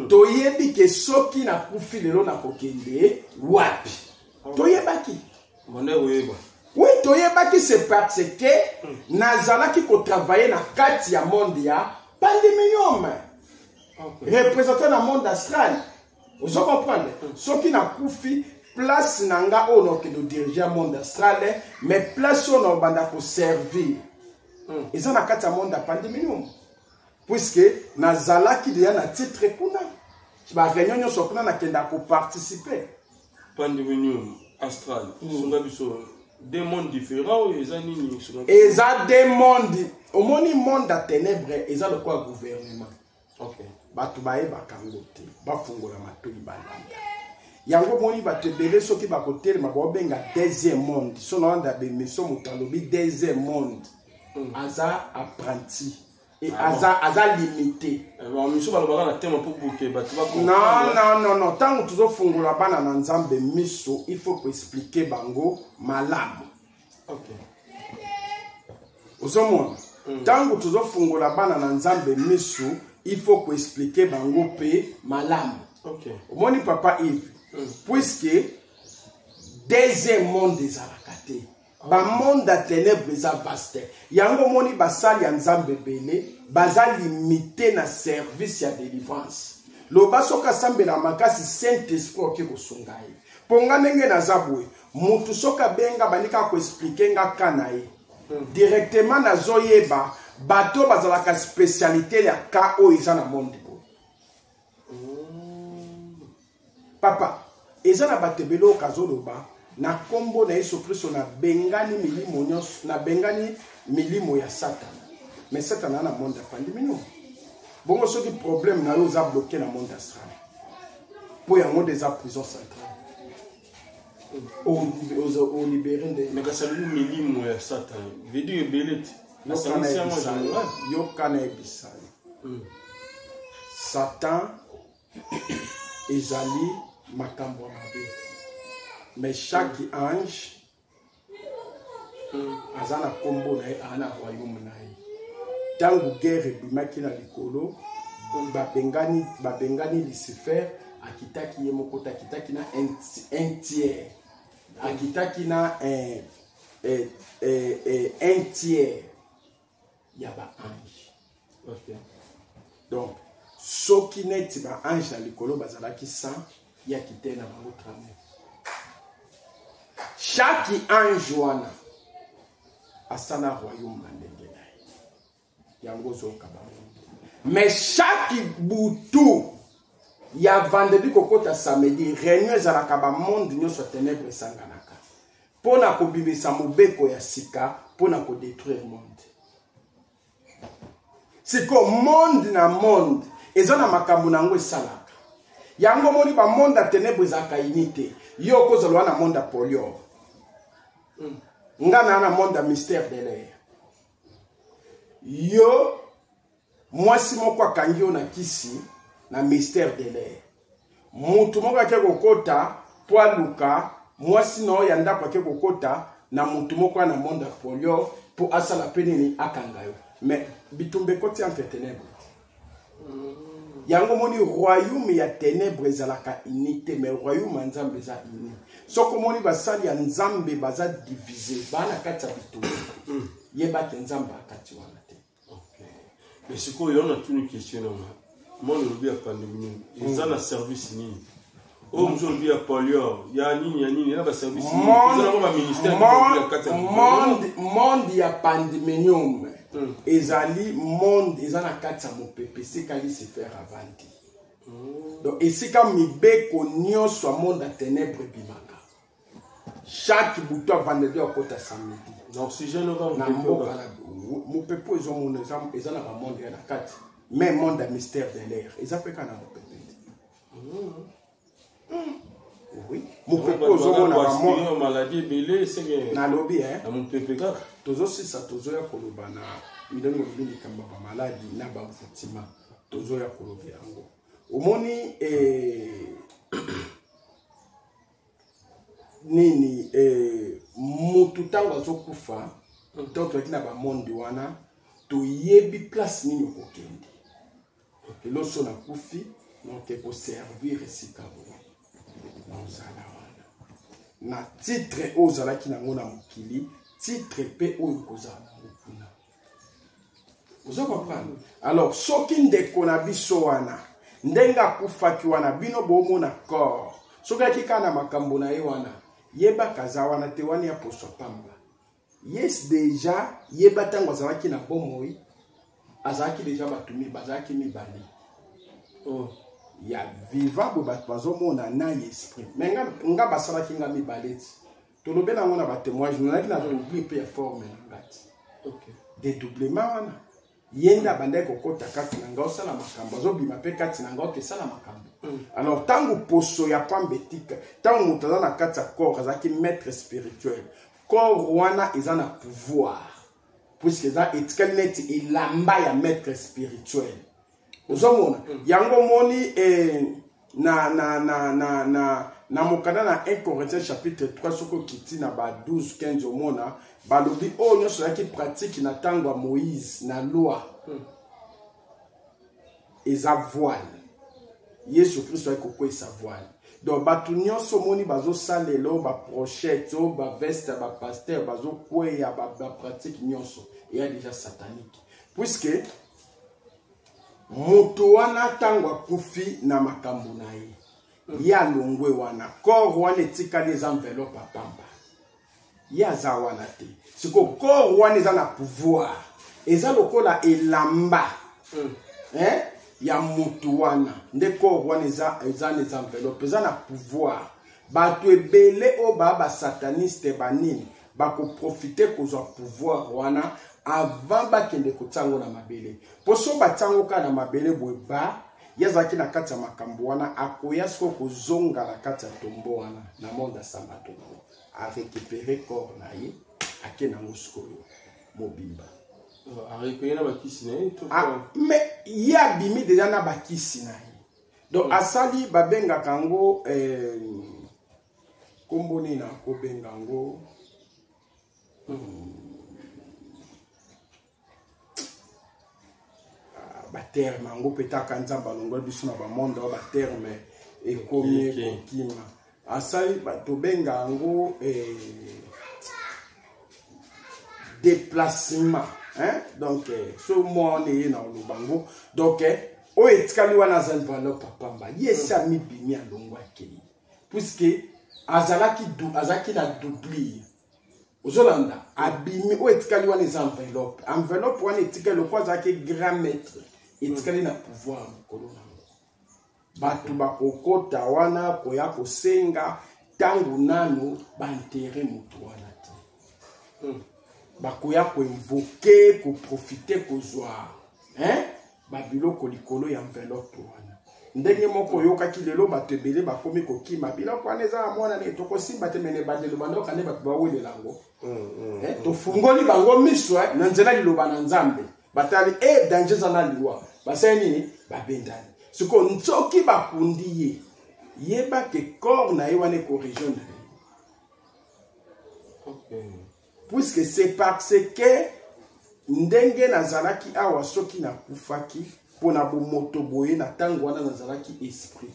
toyebi ke soki nakufi lelo nakokende wapi toyebaki oui toyebaki c'est parce que nazalaki kotravaille na kati ya monde ya pandeminium représentant na monde astral. Vous comprenez? Soki nakufi place nanga ono ke do diriger monde astral mais place ono banda ko servir ils ont na kati ya monde ya pandeminium puisque nazalaki deya na titre kuna ba réunion nyonso kuna na kenda ko participer pandeminium astral songa biso deux mondes différents et ça nini eza deux mondes omoni monde ya ténèbres eza le quoi gouvernement. OK bato bayebaka yango te bafungola matoi balanda yango moni bato ebele soki bakotelema baobenga deuxième monde so naanda bemeso moto alobi deuxième monde aza apprenti et aza limité non ntango tozofungola bana na nzambe miso il faut koexplike bango malamu ozomona ntango tozofungola bana na nzambe miso il faut expliquer bango pe malamu. OK. Moni papa Yves. Puisque deuxième monde des alakate. Ba monde de ténèbres est vaste. Yango moni basali ya nzambe belé, baza limité na service ya délivrance. Loba soka sambela makasi Saint-Esprit oke kosungai. Ponga ndenge na zabwe, mutu soka benga banika ko expliquer nga kanaye. Directement na zoyeba bato bazalaka spécialité ya ka o eza na monde bo. Papa, eza na bato belo kazoloba na kombo na Yesu Kristo na bengani milimo nyos na bengani milimo ya Satan. Mais Satan na monde ya pandemie. Bongo soki problème na yo za bloqué na monde astral. Po ya monde za prison centrale. O libérer de mais ka salu milimo ya Satan. Veut dire belete. Satan ezali makambo mabe mais chaque ange azana kombo na ana royaume na ye tangu guerre bimaki na likolo babengani Lucifer akitaki ye moko akitaki na un tiers akitaki na un tiers ya ba ange. OK. Donc soki neti ba ange na likolo bazalaki 100 ya kitena bango 39. Chaque ange wana asana royaume na ndenge na ye yango zoka bango. Mais chaque butu ya vendredi kokota samedi réunion ezalaka ba monde nyonso ténèbres sanganaka pona kobimisa mobeko ya sika pona ko détruire monde. C'est comme monde na monde ezana makambo nango esalaka yango moni ba monde ya ténèbres ezaka unité yo kozolwa na monde ya polio ngana na monde ya mystère de l'air yo mwasi moko akangi yo na kisi na mystère de l'air mutu moko ake kokota po aluka mwasi no ya ndako ake kokota na mutu moko na monde ya polio po asala penini akanga yo. Mais bitumbe koti entre ténèbres. Yango moni royaume ya ténèbres ezalaka unité mais royaume nzambe za uni. Soko moni basali ya nzambe baza divisé bana kati ya bitumbe. Yeba ke nzambe akati wana te. OK. Mais c'est quoi on a toute une question là. Moi le lobi a pandémie. Ils ont la service ni. Oh monsieur lobi a polio. Ya nini na ba service ni. Ils ont ba ministère monde ya pandeminium. ezali monde eza na kati ya mopepe esekali se faire avanti. Donc esika mibeko nyonso ya monde ya ténèbre ebimaka chaque butu ya vendredi akota samedi. Donc si je ne vais na mboka mopepe ezomona eza na bamonde ya na kati mais monde ya mystère de l'air eza mpe kaka na mopepe. Oui. Mopepe ozomona bamonde maladie ebele eseke nalobi na mopepe kaka tozosisa tozoya koloba na ndenge olobi likambo ya bamaladi na bamfutima tozoya koloba yango omoni nini mutu ntango azokufa to toyaki na bamonde wana toyebi place nini okokende eloso nakufi donc ekoservir esika boye nozala wana na titre oyo ozalaki nango na mokili titre mpe oyo kozala nango kuna oza comprendre. Alors soki ndeko na biso wana ndenge akufaki wana bino bomona corps soki ayaki kaka na makambo na ye wana yebaka aza wana te wana ya poso pamba. Yes deja yeba ntango azalaki na bomoi azalaki deja bato bazalaki mibale ya vivant bo bato bazomona na esprit mais nga basalaki nga mibale ti tolobe nango na batémoignage nazalaki na double mpe ya forme na ngati dédoublement wana yenda bandai kokota kati na nga osala makambo azobima mpe kati na nga okesala makambo. Alors ntango poso ya pamba etika ntango moto aza na kati ya corps azalaki maître spirituel corps wana eza na pouvoir puisque eza etikali neti elamba ya maître spirituel ozomona yango moni na mokanda na 1 Corinthiens chapitre 3 soki okiti na ba 12-15 omona balobi oyo nyonso ezalaki pratique na ntango ya Moïse na loi eza voile Yesu Kristo ayaki kokweyisa voile. Donc bato nyonso omoni bazosalela baprochete oyo baveste ya bapaster bazokweya bapratique nyonso eya déjà satanique puisque moto wana ntango akufi na makambo na ye ye alongwe wana corps wana etikali eza enveloppe apamba ye aza wana te siko corps wana eza na pouvoir eza lokola elamba ya moto wana nde corps wana eza na enveloppe eza na pouvoir bato ebele oyo baa basataniste banini bakoprofite kozwa pouvoir wana avant bakende kotiango na mabele po so batiango kaka na mabele boye ba ye azalaki na kati ya makambo wana akoya siko kozonga na kati ya tombo wana na monde asamba tombo arécupere corps na ye ake nango sikoyo mobimba mais ye abimi deja na bakisi na ye donc asali babengaka yango kombo nini akobenga yango baterme yango petaka nzambe alongoli biso na bamonde oyo baterme ekomi ekokima asali tobenga yango déplacement donc so mwana ye na olobango donc oyo etikali wana aza enveloppe apamba ye esi amibimi alongo akei puisque azalaki na doublure ozolanda abimi oyo etikali wana eza enveloppe wana etikali loko azalaki grand maître etikali na pouvoir mokolo nango bato bakokota wana koya kosenga ntango nano baintere moto wana te bakoya koinvoke koprofite kozwa babiloko likolo ya enveloppe wana ndenge moko oyokaki lelo bato ebele bakomi kokima biloko wana eza na mwana ne tokosimba te mene bandelo bandoka nde bato bawelela yango tofungoli bango miso na nzela liloba na nzambe batali danger eza na liwa basali nini babendani siko nzoki bakundi ye yeba ke corps na ye wana ekoregion na ye puisque c'est parce que ndenge nazalaki awa soki nakufaki mpona bomoto boye na ntango wana nazalaki esprit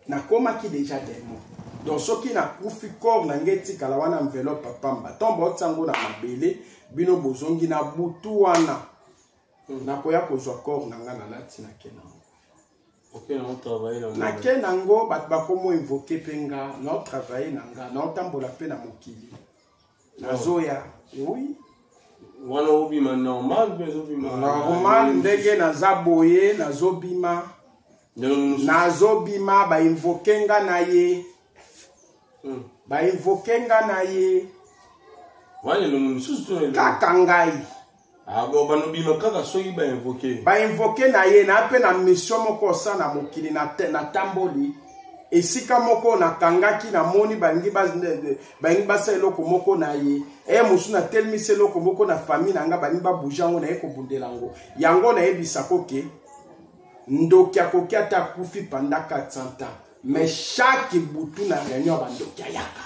nakomaki déjà démon donc soki nakufi corps nange etikala wana enveloppe apamba ntombo otiango na mabele bino bozongi na butu wana nakoya kozwa corps nanga nalati nake nango nake nango bato bakomo invoke mpe nga naotravaille na nga naotambola mpe na mokili nazoya oui wana obima normal mais obima normal ndenge naza boye nazobima nazobima bainvokenga na ye bainvokenga na ye wana no mususu kaka ngai abo banobima kaka soki bainvoke na ye na pe na mission moko osana mokili na tamboli esika moko nakangaki na moni bangi basa eloko moko na ye musu na telmisi eloko moko na famille na nga balingi babuja yango na ye kobundela yango yango na yebisa koke ndoki akoki ata akufi pendant 400 ans mais chaque butu na réunion bandoki ayaka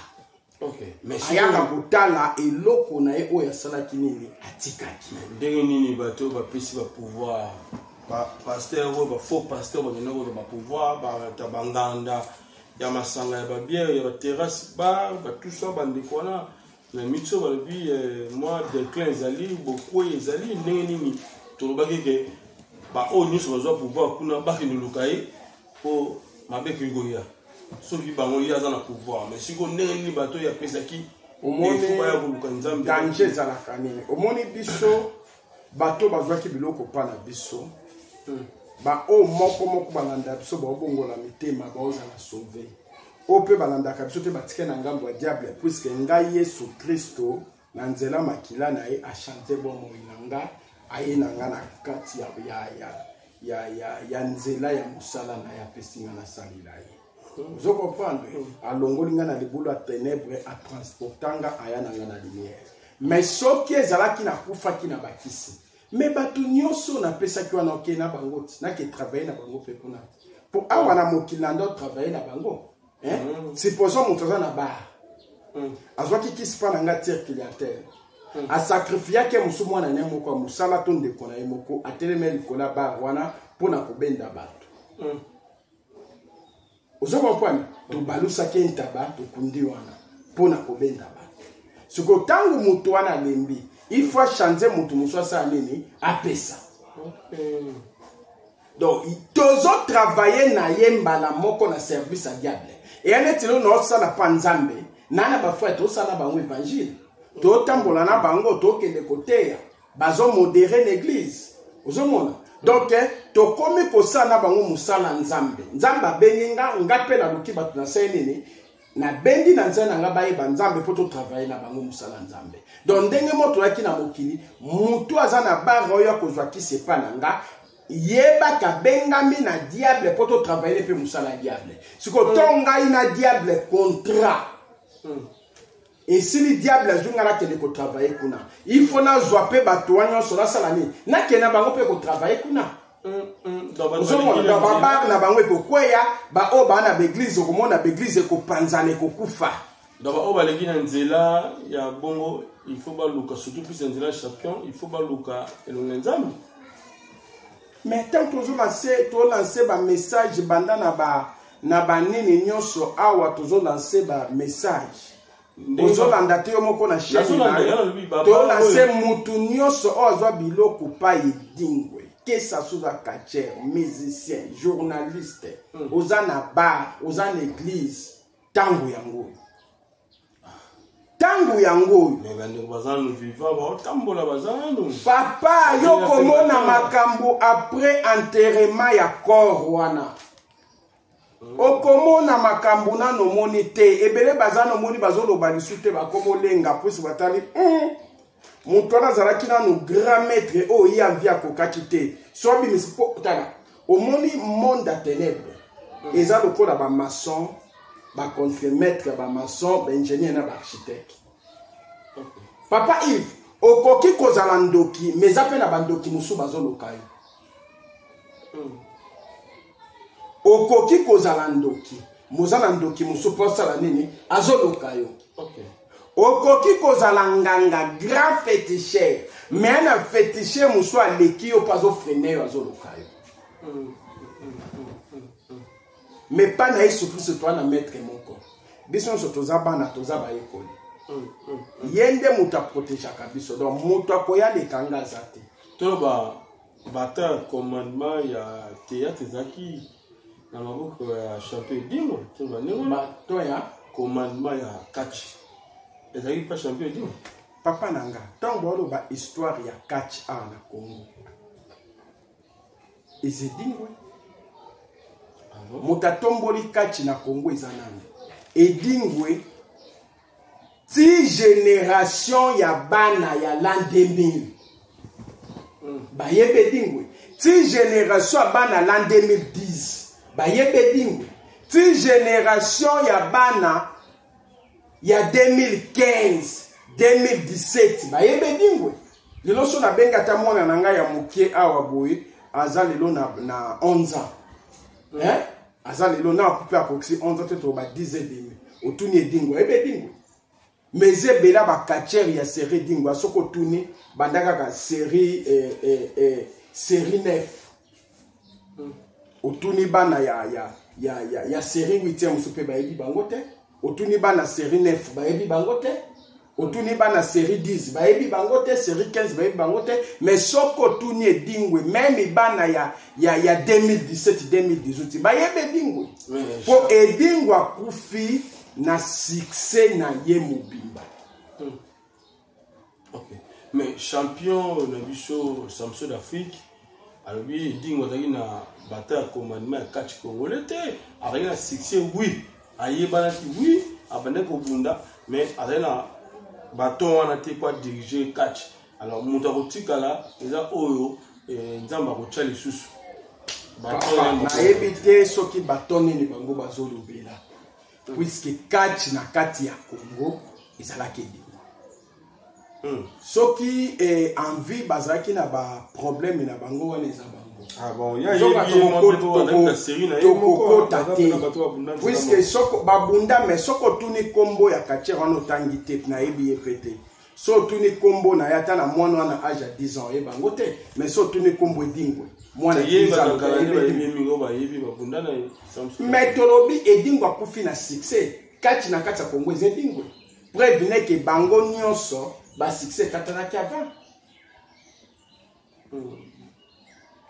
ayaka kotala eloko na ye oyo asalaki nini atikaki ndenge nini bato bapesi bapouvoir pasteur oyo bafaux pasteur bakenda kozwa bapouvoir bata banganda ya masanga ya babiere ya baterrasse bar batusa bandeko wana na miso balobi moi déclin ezali bokwei ezali ndenge nini tolobaki ke baoyo nyonso bazwa pouvoir kuna bakendoluka ye mpo mabe ekokoya soki bango ye aza na pouvoir mais siko ndenge nini bato oyo apesaki baya koluka nzambe danger ezalaka nini omoni biso bato bazwaki biloko mpa na biso baoyo moko balanda biso baobongola mitema baozala sauve oyo mpe balandaka biso te batike na ngambo ya diable puiske ngai yesu kristo na nzela makila na ye achante bomoi na nga aye na nga na kati ya nzela ya mosala na ye apesi nga nasalela ye ozo comprendre alongoli nga na libulu ya ténèbre atransportanga aya na nga na lumière mais soki ezalaki nakufaki na bakisi mais bato nyonso napesaki wana oke na bango ti nake travailler na bango mpe kuna po awa na mokili na ndo travailler na bango supposons moto aza na bar azwaki kisi mpa na nga tire clientèle asacrifiaki mosu mwana ne moko ya mosala to ndeko na ye moko atelemi likolo ya bar wana mpona kobenda bato ozo comprendre tobalusaki ntaba tokundi wana mpona kobenda bato siko ntango moto wana alembi il faut changer moto mosu asala nini apesa donc tozo travailler na ye mbala moko na service ya diable eyane tilo na osala mpa nzambe nana bafrère tosala bango évangile totambola na bango tokende koteya bazomodere l'église ozomona donc tokomi kosala na bango mosala nzambe nzambe abengi nga mpe naluki bato na sai nini nabendi na nzela na nga bayeba nzambe mpo totravaille na bango mosala nzambe donc ndenge moto oyaki na mokili mutu aza na bare oyo akozwa kisi epa na nga yebaka bengami na diable mpo totravaille mpe mosala ya diable siko to ngai na diable contrat esili diable azunga nakende kotravaille kuna il faut nazwa mpe bato wa nyonso nasala nini nakende bango mpe kotravaille kuna ozomona babare na bango ekokweya baoyo baa na baeglize okomona baeglize ekopanzana ekokufa donc baoyo baleki na nzela ya bongo il faut baluka surtout plus nzela ya champion il faut baluka elonga nzambe mais tant tozolance bamessage banda na banini nyonso awa tozolance bamessage ozolanda te yo moko na chaîne tolance mutu nyonso oyo azwa biloko pa edingwe que ça soit catcher, musicien, journaliste, oza na bar, oza na église, tango yango. Tango yango. Papa, yo komona makambo après enterrement ya corps wana. Okomona makambo na no moni te, ebele bazano moni bazoloba lisu te bakomo lenga pusi batali. Moutouana zalaki na no grand maître o ya via kokaki te so bimisi po tala au monde à ténèbres eza lokola ba maçon ba contre-maître ba maçon ba ingénieur na ba architecte papa Yves okoki kozala ndoki mais ape na bandoki musu bazoloka yo okoki kozala ndoki mozala ndoki musu posala nini azoloka yo okoki kozala nganga grand féticheur mais na féticheur musu aleki yo pas ofrene yo azoloka yo mais pas na Yesu Kristo to na maître moko biso nso toza bana toza ba ekoli yende muta protégeaka biso donc mutu akoya lekanga zate to bata commandement ya théâtre zaki na maboko ya champion dimo to ba nengo to ya commandement ya catch ezali pas champion dimo papa nanga tant ba histoire ya catch art na Congo ezedingwe mutatomboli catch na Congo ezanana edingwe ti génération ya bana ya l'an 2000 bayebe dingwe ti génération ya bana l'an 2010 bayebe dingwe ti génération ya bana ya 2015 2017 bayebe dingwe lelo so na benga ta mwana na ngai ya mokie awa boye aza lelo na 11 ans aza lelo na coupe à proxy 11 ans to ba 10 ans demi otuni edingwe ebe dingwe mais ebela ba catcher ya série dingwe soko tuni bandaka ka série série 9 otuni bana ya série 8e super bayebi bangote otuni bana série 9 bayebi bangote otuni bana série 10 bayebi bangote série 15 bayebi bangote mais soko tuni edingwe même bana ya 2017 2018 bayebi dingwe po edingwa kufi na succès na ye mobimba. Ok. Mais champion na biso Samson d'Afrique alors lui dingo taki na bataille commandement ya catch congolais te avec na succès oui ayebana ki oui abane ko bunda mais avec na baton wana te kwa diriger catch alors muta ko tikala eza oyo nzamba ko tshali susu baton na ebite soki baton ni bango bazolobela puisque catch na kati ya Congo ezalaki edingo soki envie bazalaki na ba problème na bango wana eza bango ah bon ya yebi série na yoko puisque soko babunda mais soko tuni kombo ya catcher wana otangi te na yebi epete so tuni kombo na yata na mwana wana âge ya 10 ans yeba bango te mais so tuni kombo edingwe mwana mais tolobi edingwe akufi na succès catch na kati ya Congo ezedingwe prévenez que bango nyonso ba succès katanaki avant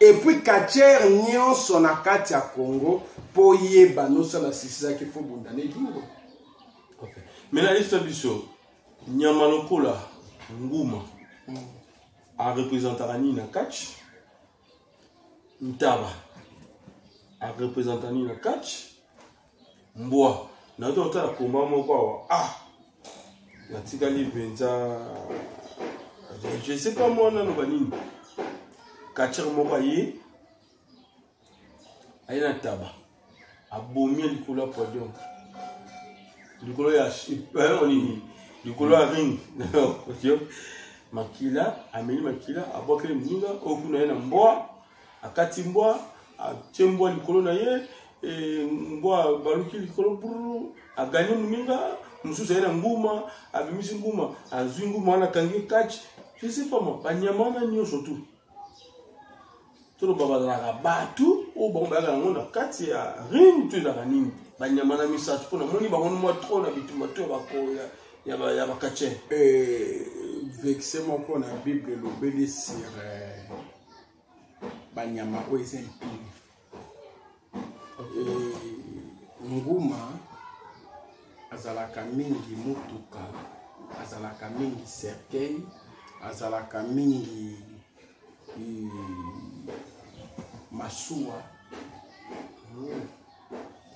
et puis catcher nyonso na kati ya Congo po yeba no sala succès ki fo bundane edingwe. Mais la liste biso nyama lokola nguma a représentera ni na catch ntaba a représentera ni na catch mbwa na to tala komba moko awa na tikali benza je sais pas moi na no banini catcher moko aye ayena taba abomi likolo podium likolo ya onini likolo ya ring makila ameli makila abokele mninga okuna ye na mbwa akati mbwa atie mbwa likolo na ye mbwa baluki likolo buru aganye mninga mususu ye na nguma abimisi nguma azwi nguma wana kangi catch je sais pas moi banyama wana nyonso tu tolo babazalaka batu oyo bango bayaka yango na kati ya ring to ezalaka nini banyama na misato mpona moni bango mwa tro na bitumba to ya bakoya ya bakache vexé moko na Bible lobeli sur banyama oyo eza impili nguma azalaka mingi mutuka azalaka mingi cercueil azalaka mingi masuwa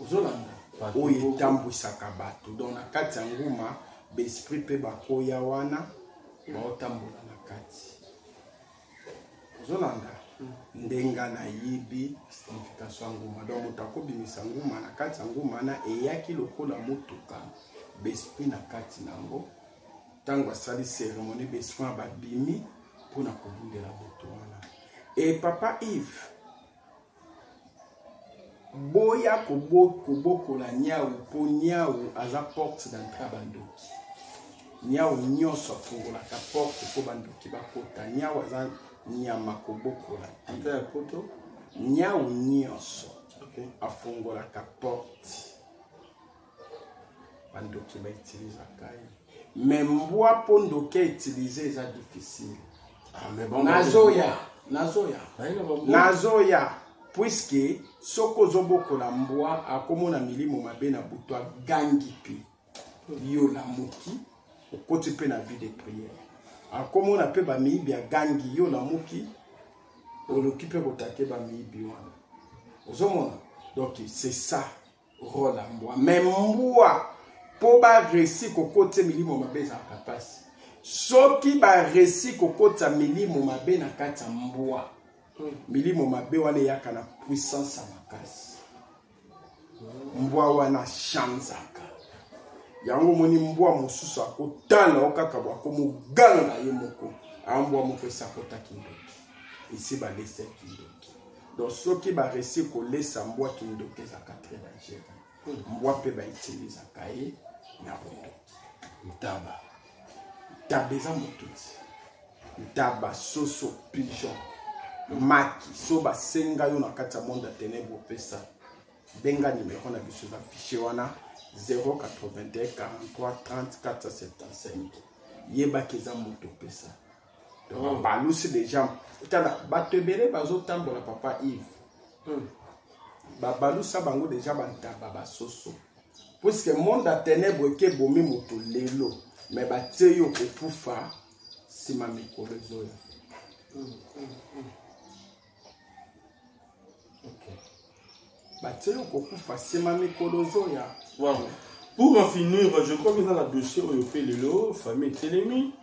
ozolanda oyo etambwisaka bato donc na kati ya nguma besprit pe bakoya wana baotambola na kati ozolanda ndenga na yibi signification ya nguma donc moto akobimisa nguma na kati ya nguma na eyaki lokola motuka besprit na kati nango ntango asali cérémonie besprit babimi mpona kobundela moto wana e papa Yves boya kobokola nyau po nyau aza porte d'entrée bandoki nyau nyonso afungolaka porte po bandoki bakota nyau aza nyama kobokola ata ya poto nyau nyonso afungolaka porte bandoki bautilisaka ye mais mbwa po ndoki autilize eza difficile nazoya puisque soko zobokola mbwa akomona milimo mabe na buto agangi pe yo la moki okoti pe na vie de prière akomona pe ba miibi ya gangi yo na muki olokipe kotake ba miibi wana ozomona donc c'est ça rôle à mbwa mais mbwa po ba réussir kokota milimo mabe za kapasi soki ba réussir kokota milimo mabe na kati ya mbwa milimo mabe wana yaka na puissance makasi mbwa wana chanzaka yango moni mbwa mosusu akotana okaka bwako mogala na ye moko ambwa moko esakota kindoki isi balesa kindoki donc soki baresi kolesa mbwa kindoki ezaka très dangereux mbwa mpe bautilisaka ye na bondoki ntaba ntaba eza motuti ntaba soso pigeon maki so basenga yo na kati ya monde ya ténèbre opesa benga numéro na biso affiché wana 081 43 30 475 yebaki eza moto pesa donc balusi déjà tala batebele bazotambola papa Yves babalusa bango déjà bantaba basoso puisque monde ya ténèbre ke bomi moto lelo mais batie yo kokufa sima mikolo ezoya Voilà. Pour en finir, je crois que dans la dossier où il fait le lot, famille Télémi,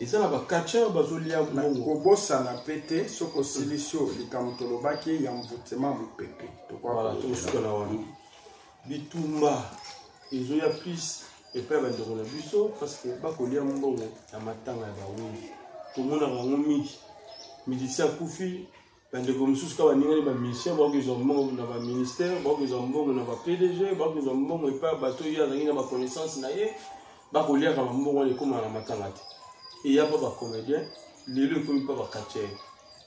et ça là-bas, Kacha, Bazolia, Kobosa na pété, soko silisio, les kamutolobaki, yamvutema mupépe. Voilà, tout ce qu'on a oublié. Bitumba, ils ont eu plus, et pas de Ronabuso, parce que Bakolia Mbongo, la matanga, tout le monde a remis, Médicien Koufi. Bande comme sous quand on est dans mission, bon ils ont bon dans le ministère, bon ils ont bon dans le PDG, bon ils ont bon et pas bateau il y a dans ma connaissance naie, bah qu'on lire comme bon on est comme à la maternité. Et il y a pas de comédien, les deux comme pas catcher.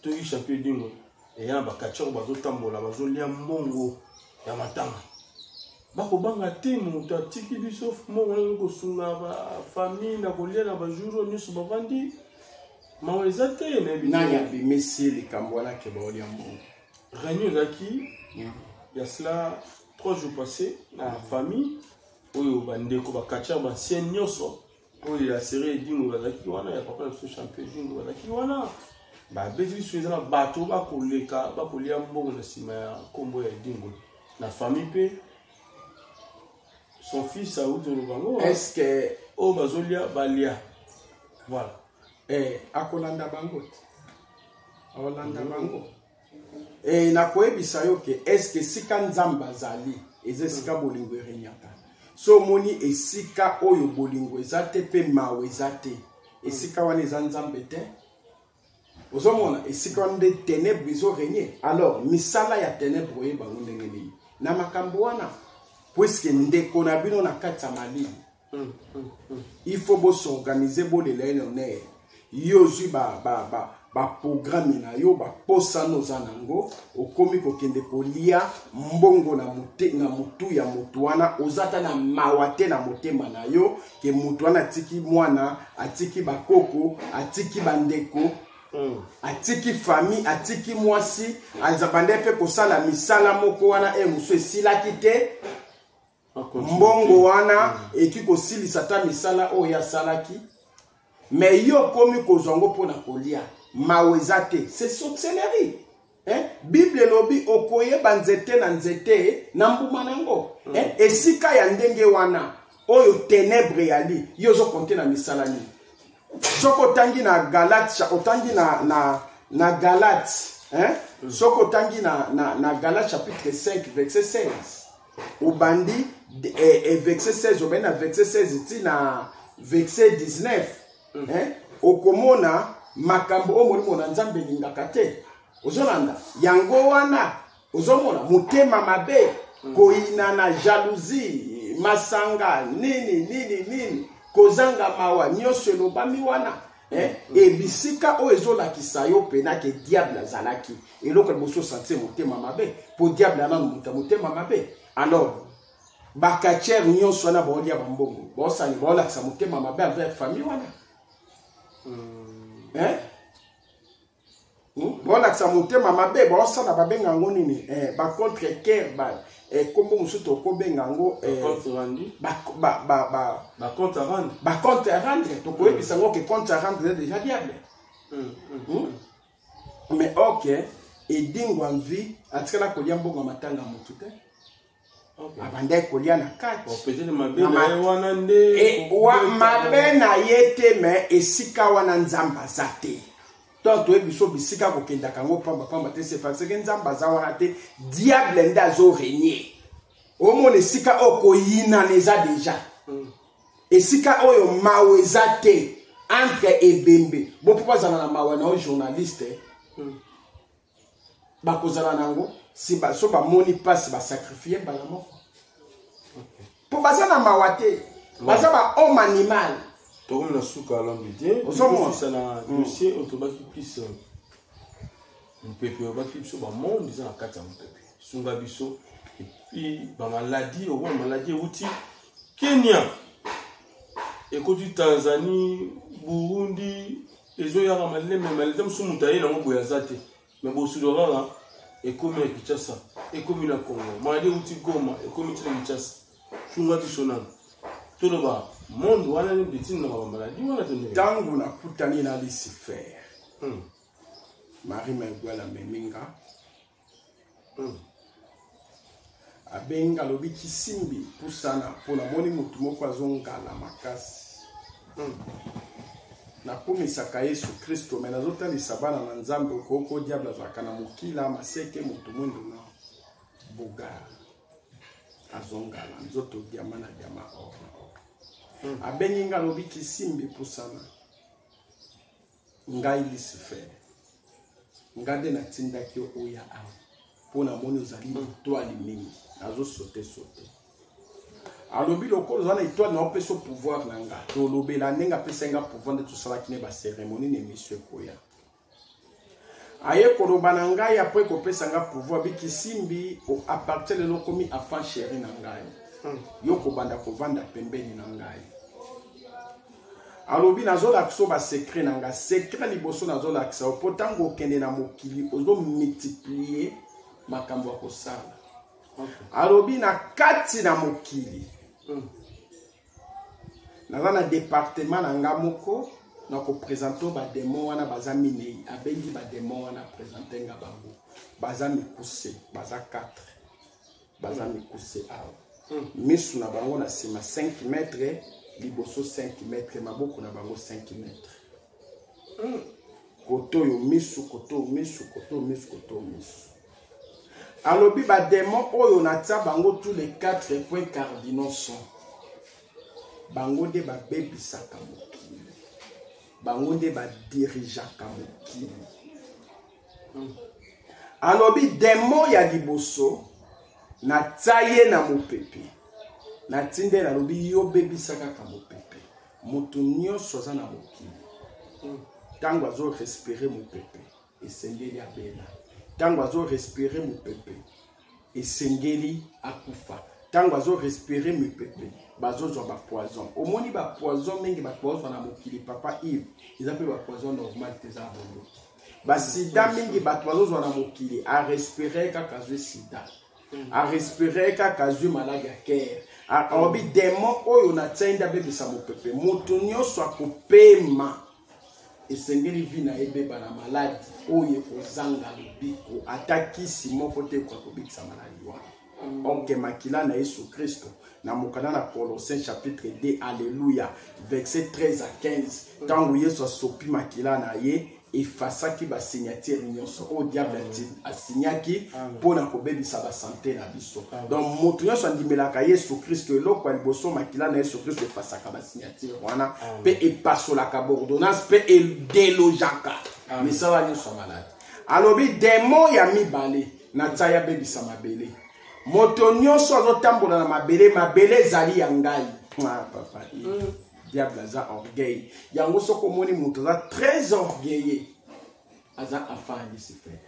Tout il champion dingo. Et il y a pas catcher bah tout tambola, bah tout lire mongo, ya matanga. Bah qu'on banga timo, tu as tiki bisof, mon on est sunga ba famille na kolia na ba jour on est sur bavandi. Mawezate nanya bimisi likambwana ke baoli ambongo réunion zaki il y a cela 3 jours passés na famille oyo bandeko bakacha ba senyoso oyo la série dingo bazaki wana ya papa le champion dingo bazaki wana ba bezi suiza na bato ba koleka ba kolia mbongo na sima ya kombo ya dingo na famille pe son fils a outre le bango est-ce que o bazolia balia voilà. Akolanda bango Akolanda bango nakoyebisa yo ke est-ce que sika nzamba zali eze sika bolingo erenyaka so moni esika oyo bolingo ezate pe mawe ezate esika wana eza nzambe te ozomona esika wana de ténèbres ezo régner alors misala ya ténèbres oyo bango ndenge nini na makambo wana puisque ndeko na bino na kati ya malili il faut bo s'organiser bo le l'honneur yo zui ba programme na yo ba posa no zanango okomi kokende kolia mbongo na mutu ya mutu wana ozata na mawate na motema na yo ke mutu wana atiki mwana atiki bakoko atiki bandeko atiki famille atiki mwasi azabande pe kosala misala moko wana musu esilaki te mbongo wana eki kosilisa ta misala oyo yasalaki mais yo komi kozongo pona kolia mawezate c'est sorcellerie Bible lobi okoye banzete na nzete na mbuma nango esika ya ndenge wana oyo ténèbre yali yo zo konte na misala ni soko tangi na Galate otangi na Galate soko tangi na Galate chapitre 5 verset 16 obandi verset 16 au na verset 16 ti na verset 19 okomona makambo o molimo na nzambe lingaka te ozolanda yango wana ozomona motema mabe koina na jalousie masanga nini kozanga mawa nyonso elobami wana ebisika o ezolakisa yo pena ke diable azalaki eloko liboso sentir motema mabe po diable ana motema mabe alors bakacher nyonso wana baolia bambongo bosani baolakisa motema mabe avec famille wana bolakisa motema mabe baosala babenga ngo nini bacontre cœur kombo mosusu tokobenga yango compte rendu compte à rendre compte à rendre tokoyebisa yango ke compte à rendre déjà diable. Mais ok edingwa mvi atikala kolia mbongo matanga motu te abandai kolia na kati mabe na ye te me esika wana nzambe aza te donc toyebi biso bisika kokendaka yango pamba te c'est parce que nzambe aza wana te diable nde azoregne omona esika oyo koyina na eza deja esika oyo mawe eza te entre ebembe bo mpo bazala na mawe na oyo journaliste bakozala nango so bamoni mpasi basakrifie mbala moko mpo baza na mawa te baza bahomme animal tokomi na suka alambi te osomisa na dossier oyo tobaki plus mopepe obaki biso bamonde eza na kati ya mopepe sunga biso epuis bamaladi okoa maladi euti Kenya ekoti Tanzanie Burundi ezoyaka maleme maladi mosusu moto aye nango boye aza te mais bosudorara ekomi na Kinshasa ekomi na Congo maladi euti Goma ekomi ti na Kinshasa sunga biso nano toloba monde wana ni bitini na bamaladi wana tonde tangu na putani na Lucifer Marie Mengwela meminga abenga lobi kisimbi pusana pona moni mutu moko azongala makasi na kumisaka Yesu Kristo me nazotalisa bana na nzambe okoko diable azalaka na mokila maseke mutu mwendo na buga azongala nzoto diama na diama abengi nga lobi kisimbi pusana ngai Lucifer ngade na tindaki oya awa pona moni ozali toali mingi nazo sote alobi lokolo zana itoile na opeso pouvoir na nga tolobela ndenge apesa nga pouvoir nde tosalaki ne baceremonie na émission ekoya aye koloba na ngai apres kopesa nga pouvoir bikisimbi a partir lelo komi afan chéri na ngai yo kobanda kovanda pembeni na ngai alobi nazolakisa basekret na nga sekret liboso nazolakisa po ntango okende na mokili ozomultiplie makambo ya kosala alobi na kati na mokili naza na département na nga moko na kopresente bademon wana baza minei abengi bademon wana présente nga bango baza mikuse baza 4 baza mikuse awa misu na bango na nsima 5 mètres liboso 5 mètres maboko na bango 5 mètres koto yo misu koto misu koto misu koto misu alobi bademon oyo natia bango tous les 4 points cardinaux sont bango nde babebisaka mokili bango nde badirijaka mokili alobi demon ya liboso natia ye na mopepe natinde alobi yo bebisaka ka mopepe moto nyonso aza na mokili ntango azo respire mopepe esengeli abela ntango azo respire mopepe esengeli akufa ntango azo respire mopepe bazozwa bapoison omoni bapoison mingi bapoison na mokili papa Yves eza mpe bapoison normal te eza bondo basida mingi bato bazozwa na mokili arespire kaka azwi sida arespire kaka azwi maladi ya kere alobi demon oyo natia nde abebisa mopepe moto nyonso akopema esengeli vi na ebeba na maladi oyo ekozanga lobiko ata kisi moko te ekobikisa maladi wana onke makila na Yesu Kristo na mokanda na Colossiens chapitre 2 alléluia verset 13 à 15 ntango Yesu asopi makila na ye efasaki basignature nyonso oyo diable asignaki mpona kobebisa basante na biso donc moto nyonso andimelaka Yesu Kristo eloko ya liboso makila na Yesu Kristo efasaka basignature wana mpe epasolaka baordonnance mpe edelojaka misala nyonso ya maladi alobi demo ya mibale natia ya bebisa mabele moto nyonso azotambola na mabele mabele ezali ya ngai papa diable aza orgueil yango soko moni moto aza très orgueilleux aza afin Lucifer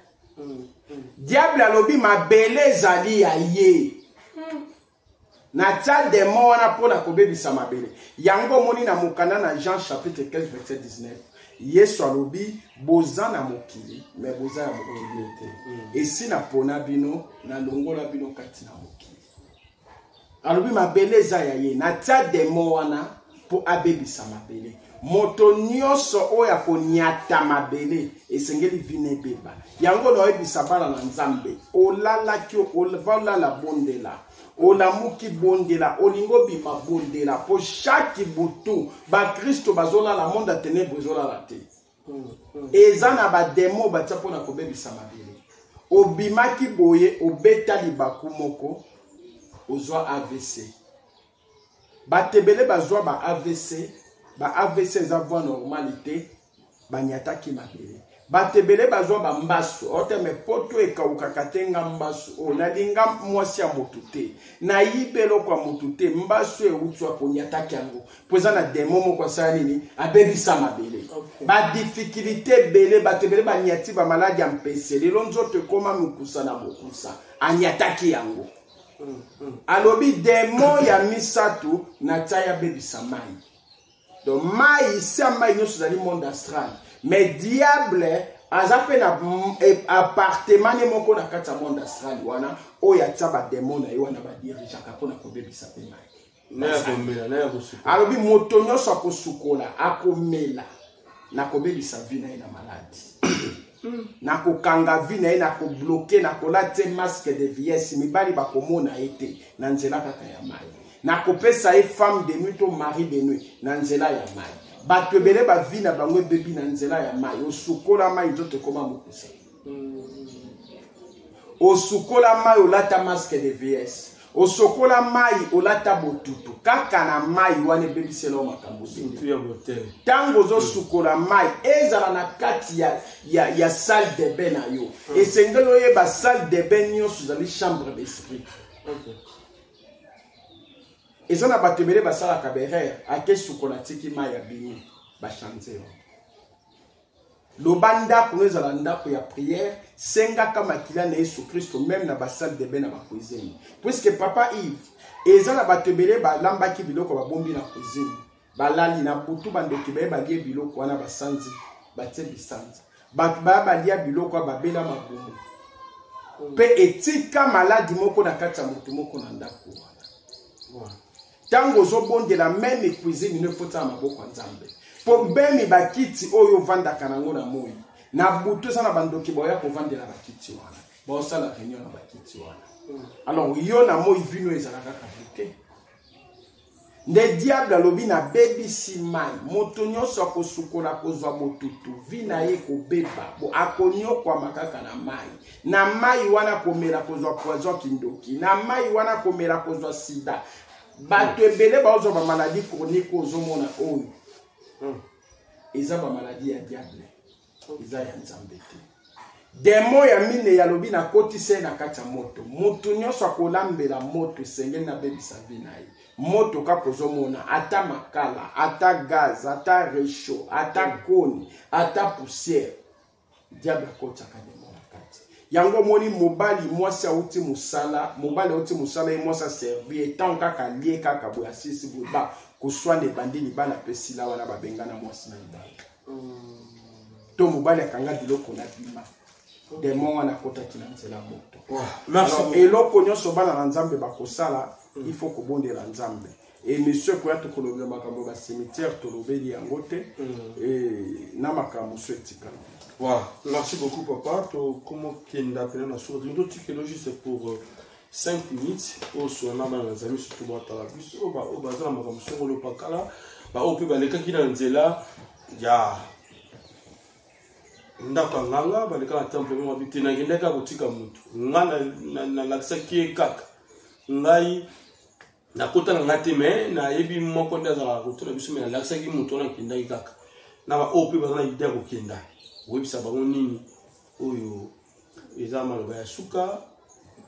diable alobi mabele ezali ya ye natia demon wana mpona kobebisa mabele yango moni na mokanda na Jean chapitre 15 verset 19 Yesu alobi boza na mokili mais boza ya mokili te esi na pona bino na longola bino kati na mokili alobi mabele eza ya ye natia demo wana mpo abebisa mabele moto nyonso oyo akoniata mabele esengeli vino ebeba yango na oyebisa bana na nzambe olalaki olala bondela olamuki bondela olingo bima bondela po chaque butu bakristo bazolala monde ya ténèbre ezolala te eza na bademo batia mpona kobebisa mabele obimaki boye obeta libaku moko ozwa AVC batebele bazwa ba AVC eza voie normalité banyataki mabele batebele bazwa ba mbasu oteme poto ekawukaka te nga mbasu onalinga mwasi ya motu te nayibelo kwa motu te mbasu eutswa konyataki yango po eza na demo moko asala nini abebisa mabele badifficulté ebele batebele banyati bamaladi ya mpese lelo nzoto ekoma mikusa na bokusa anyataki yango alobi demo ya misatu na tia bebisa mai donc mai sia mai nyonso ezali monde astral mais diable aza pe na appartement ne moko na kati ya monde astral wana oyo atia bademo na ye wana badirigeaka mpona kobebisa mpe mai alobi moto nyonso akosukola akomela na kobebisa vi na ye na maladi na kokanga vi na ye na kobloke na kolate masque de vieillesse mibali bakomona ye te na nzela kaka ya mai na kopesa ye femme de nuit to mari de nuit na nzela ya mai bato ebele bavi na bango ebebi na nzela ya mai osukola mai nzoto ekoma mokusa osukola mai olata masque de vieillesse osokola mai olata botutu kaka na mai wana ebebisela o makambo ntango ozosukola mai ezala na kati ya salle de bain na yo esengeli oyeba salle de bain nyonso ezali chambre d'esprit eza na bato ebele basalaka berere ake sukola tiki mai ya bini bachanze loba ndako no ezala ndako ya prière sengaka makila na Yesu Kristo même na basalle de bain na bacuisine puisque papa Yves eza na bato ebele balambaki biloko babombi na cuisine balali na butu bandoki baye balie biloko wana basanzi batie bisanzi bato baya balia biloko babela mabumu pe etika maladi moko na kati ya moto moko na ndako wana tango zobondela même cuisine ne fota maboko nzambe po bemi bakiti oyo vandaka nango na moi na butu sana bandoki boya ko vandela bakiti wana bo sala réunion na bakiti wana alors yo na moi vino ezalaka kabite nde diable alobi na bebisi mai moto nyonso akosukola kozwa botutu vina ye kobeba bo akonyokwa makaka na mai wana komela kozwa poison kindoki na mai wana komela kozwa sida bato ebele baozwa bamaladi chronique ozomona oyo eza bamaladi ya diable eza ya nzambe te demo ya mine yalobi na kotise na kati ya moto moto nyonso akolambela moto esengeli na bebisa vi na ye moto kaka ozomona ata makala ata gaz ata rechaud ata koni ata poussière diable akotiaka demo na kati yango moni mobali mwasi auti musala mobali auti musala ye mwasi aservi etant kaka lie kaka boya sisi boba kuswande bandini bana pesila wana babengana mwasi na libala to mobali akanga biloko na bima demo wana kotaki na nzela moto merci eloko nyonso bana na nzambe bakosala il faut kobondela nzambe et monsieur koya tokolobela makambo ba cimetière tolobeli yango te et na makambo so etikala. Voilà, merci beaucoup papa. Comment Kenda Pena sur une autre technologie c'est pour 5 minutes au soin dans les amis surtout dans la bus au bazar ma comme sur le pakala ba au peut ba les qui dans nzela ya ndaka nganga ba les ka temple mo habiter na ngenda kotika mutu ngana na laksa ki kaka ngai na kota na ngate me na yebi moko ndaza la kotola biso me na laksa ki mutu na kinda kaka na ba au peut ba na idea ko kinda webisa bango nini oyo eza maloba ya suka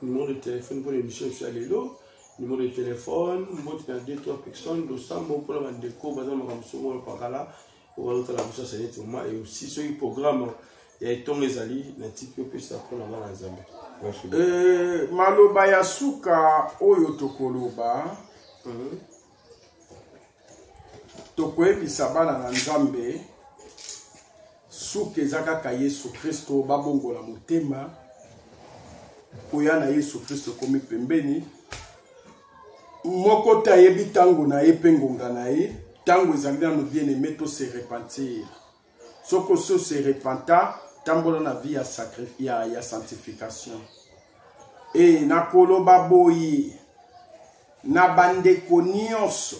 numéro de téléphone pour l'émission sur Alelo numéro de téléphone mboti na 2-3 personnes dosambo pour la bandeko baza makambo songo pakala obalota la busa salete moi et aussi ce programme ya etongo ezali na tipi opesa mpona bana nzambe maloba ya suka oyo tokoloba tokoyebisa bana na nzambe suka eza kaka Yesu Kristo babongola motema koya na Yesu Kristo komi pembeni moko tayebi tango na ye pe ngonga na ye tango ezali nano bien aimé to se repentir soko so se repenta tambola na vie ya sacrifice ya sanctification e na koloba boyi na bandeko nyonso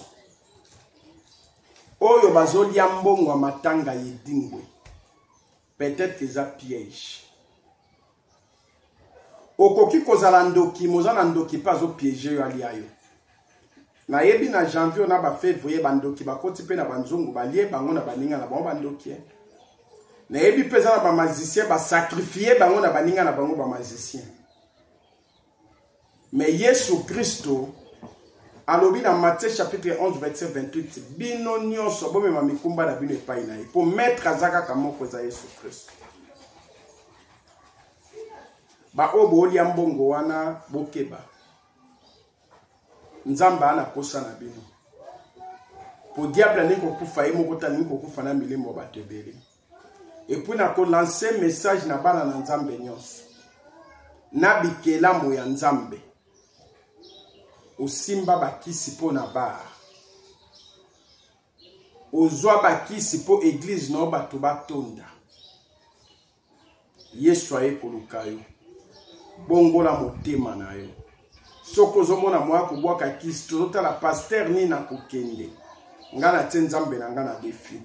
oyo bazolia mbongo ya matanga yedingwe peut-être que ça piège okoki kozala ndoki mozana ndoki pa zo piéger yo ali ayo na yebi na janvier na ba février bandoki bakoti pe na banzungu balie bango na baninga na bango bandoki na yebi peza na ba magicien ba sacrifier bango na baninga na bango ba magicien mais Yesu Christo alobi na Matthieu chapitre 11 verset 28 bino nyonso bomema mikumba na bino epai na ye pour mettre azaka kamoko za Yesu Christo ba obo olia mbongo wana bokeba nzamba ana posa na bino po diable ni kokufa ye moko tani kokufa na milimo batebeli et puis na ko lancer message na bana na nzambe nyonso na bikela mo ya nzambe osimba bakisi po na bar ozwa bakisi po église no bato batonda Yesu aye koluka yo bongola motema na yo soko zomona mwa kubwaka kisi tozotala pasteur ni na kokende nga na tie nzambe na nga na défi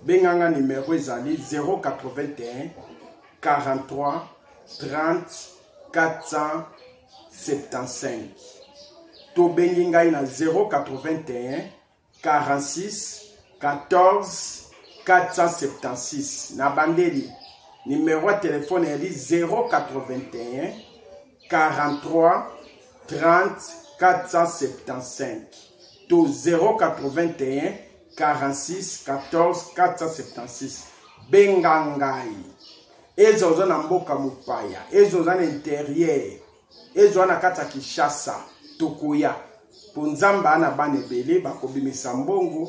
benganga numéro ezali 081 43 30 475 to bengi ngai na 081 46 14 476 na bandeli numéro de téléphone est 081 43 30 475 to 081 46 14 476 bengangai ezo na mboka mupaya ezo na intérieur ezo na kata Kinshasa tokoya ponzamba na bane bele bakobimisa mbongo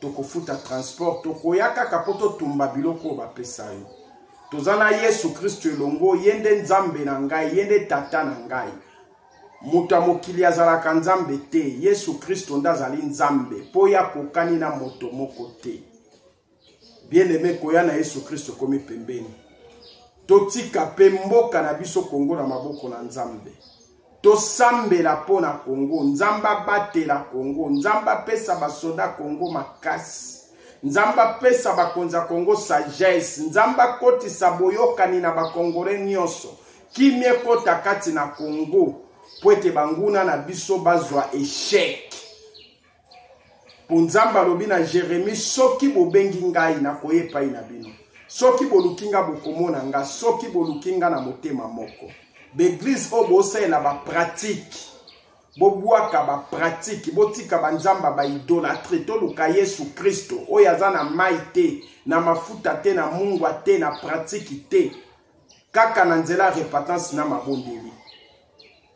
tokofuta transport tokoya kaka poto tumba biloko bapesa yo tozana Yesu Kristo elongo yende nzambe na ngai yende tata na ngai muta mokili azalaka nzambe te Yesu Kristo ndazali nzambe po ya kokani na moto moko te bien aimé koya na Yesu Kristo komi pembeni totika pe mboka na biso Kongo na maboko na nzambe tosambela po na Kongo nzamba batela Kongo nzamba pesa basoda Kongo makasi nzamba pesa bakonza Kongo sagesse nzamba koti saboyokani na bakongore nyonso kimie kota kati na Kongo poete banguna na biso bazwa échec ponzamba lobi na Jérémie soki bobengi ngai na koyepa ina bino soki bolukinga bokomona nga soki bolukinga na motema moko l'église obo sela ba pratique bobwaka ba pratique botika banzamba ba idolâtrie to luka Yesu Kristo oyaza na maite na mafuta te na mungwa te na pratique te kaka na nzela repentance na mabondeli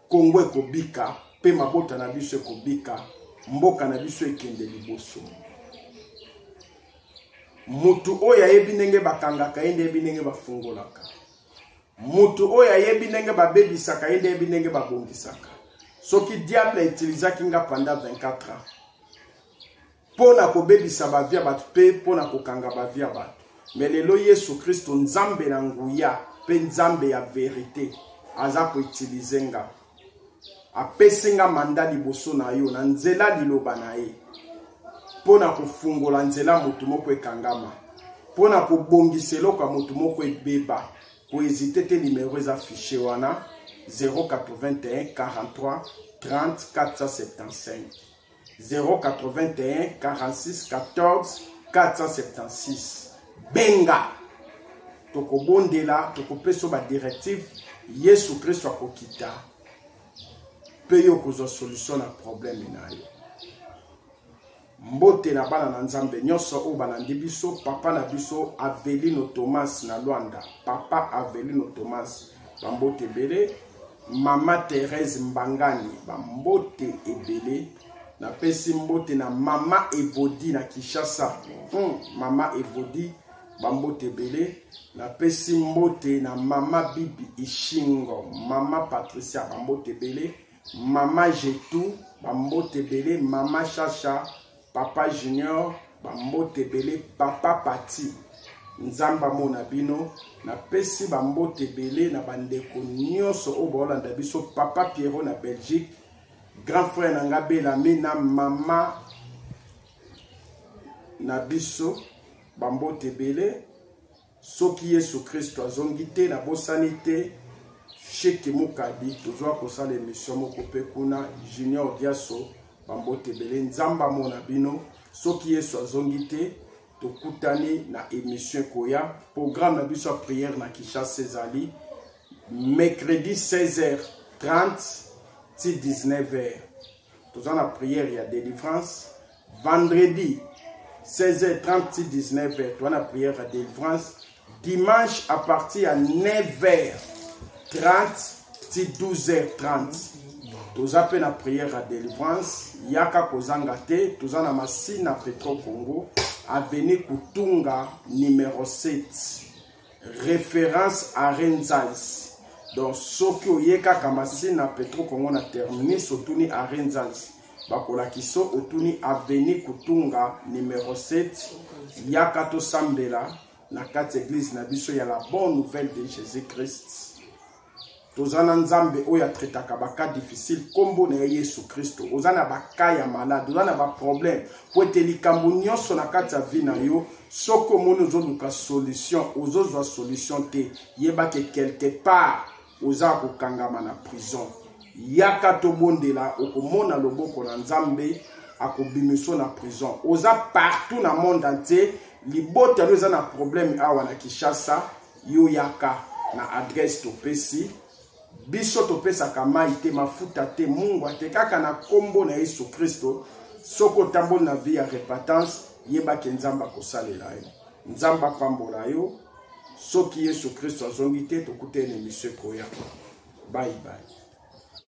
Kongo ekobika pe mabota na biso ekobika mboka na biso ekende liboso mutu oya yebi ndenge bakangaka yende yebi ndenge bafungolaka mutu oya yebi ndenge babebisaka yende yebi ndenge babongisaka soki diable utilisaki nga pendant 24 ans pona kobebisa bavia batu pe pona kokanga bavia batu mais lelo Yesu Kristo nzambe na nguya pe nzambe ya vérité aza ko utiliser nga apesinga manda liboso na yo na nzela liloba na ye pona kofungola nzela mutu moko ekangama pona kobongiselo kwa mutu moko ebeba ko hésiter te numéro est affiché wana 081 43 30 475 081 46 14 476 benga tokobondela tokopeso ba directive Yesu Kristo akokita pe yo kozwa solution na problème na yo mbote na bana na nzambe nyonso o balandi biso papa na biso Avelino Thomas na Luanda papa Avelino Thomas bambote ebele mama Thérèse Mbangani bambote ebele na pesi mbote na mama Evodi na Kinshasa mama Evodi bambote ebele na pesi mbote na mama Bibi Ishingo mama Patricia bambote ebele mama Jetou bambote ebele, Mama Chacha, Papa Junior, bambote ebele, Papa Pati, Nzamba mona bino, na pesi bambote ebele, na bandeko nyonso o baolanda biso, Papa Pierrot na Belgique, grand frère Nanga Belami, na Mama na biso, bambote ebele, soki Yesu Christo azongi te na bosanité, Cheke Mukadi, tozwa kosala émission moko pe kuna, Junior Diaso, bambote ebele, Nzamba mona bino, soki Yesu azongi te, tokutani na émission koya, programme na biso prière na Kinshasa ezali, mercredi 16h30 ti 19h. Tozwa na prière ya délivrance, vendredi 16h30 ti 19h, tozwa na prière ya délivrance, dimanche à partir à 9h30 ti 12h30. Tozwa pe na prière à délivrance, yaka kozanga te, tozwa na masine na Petro Congo, Avenue Kutunga numéro 7, référence à Renzals. Donc soki oyeka kamasine na Petro Congo na terminus otuni à Renzals, bakola kiso otuni Avenue Kutunga numéro 7, yaka to sambela na kati église na biso ya la bonne nouvelle de Jésus-Christ. Tozana nzambe oya tretaka baka difficile kombo na Yesu Kristo. Ozana baka ya malade, ozana ba problème. Po ete likambo nyonso na kati ya vie na yo, soko moni ozoluka solution, ozozwa solution te, yeba ke quelque part oza kokangama na prison. Yaka to bondela okomona loboko na nzambe akobimiso na prison. Oza partout na monde entier, libota oza na problème awa na Kinshasa, yo yaka na adresse to pesi. Biso topesaka mai te, mafuta te, mungu te, kaka na kombo na Yesu Kristo, soko tambo na vie ya repentance, yeba ke nzamba kosalela yo. Nzamba pambola yo, soki Yesu Kristo azongi te, tokute na émission koya. Bye bye.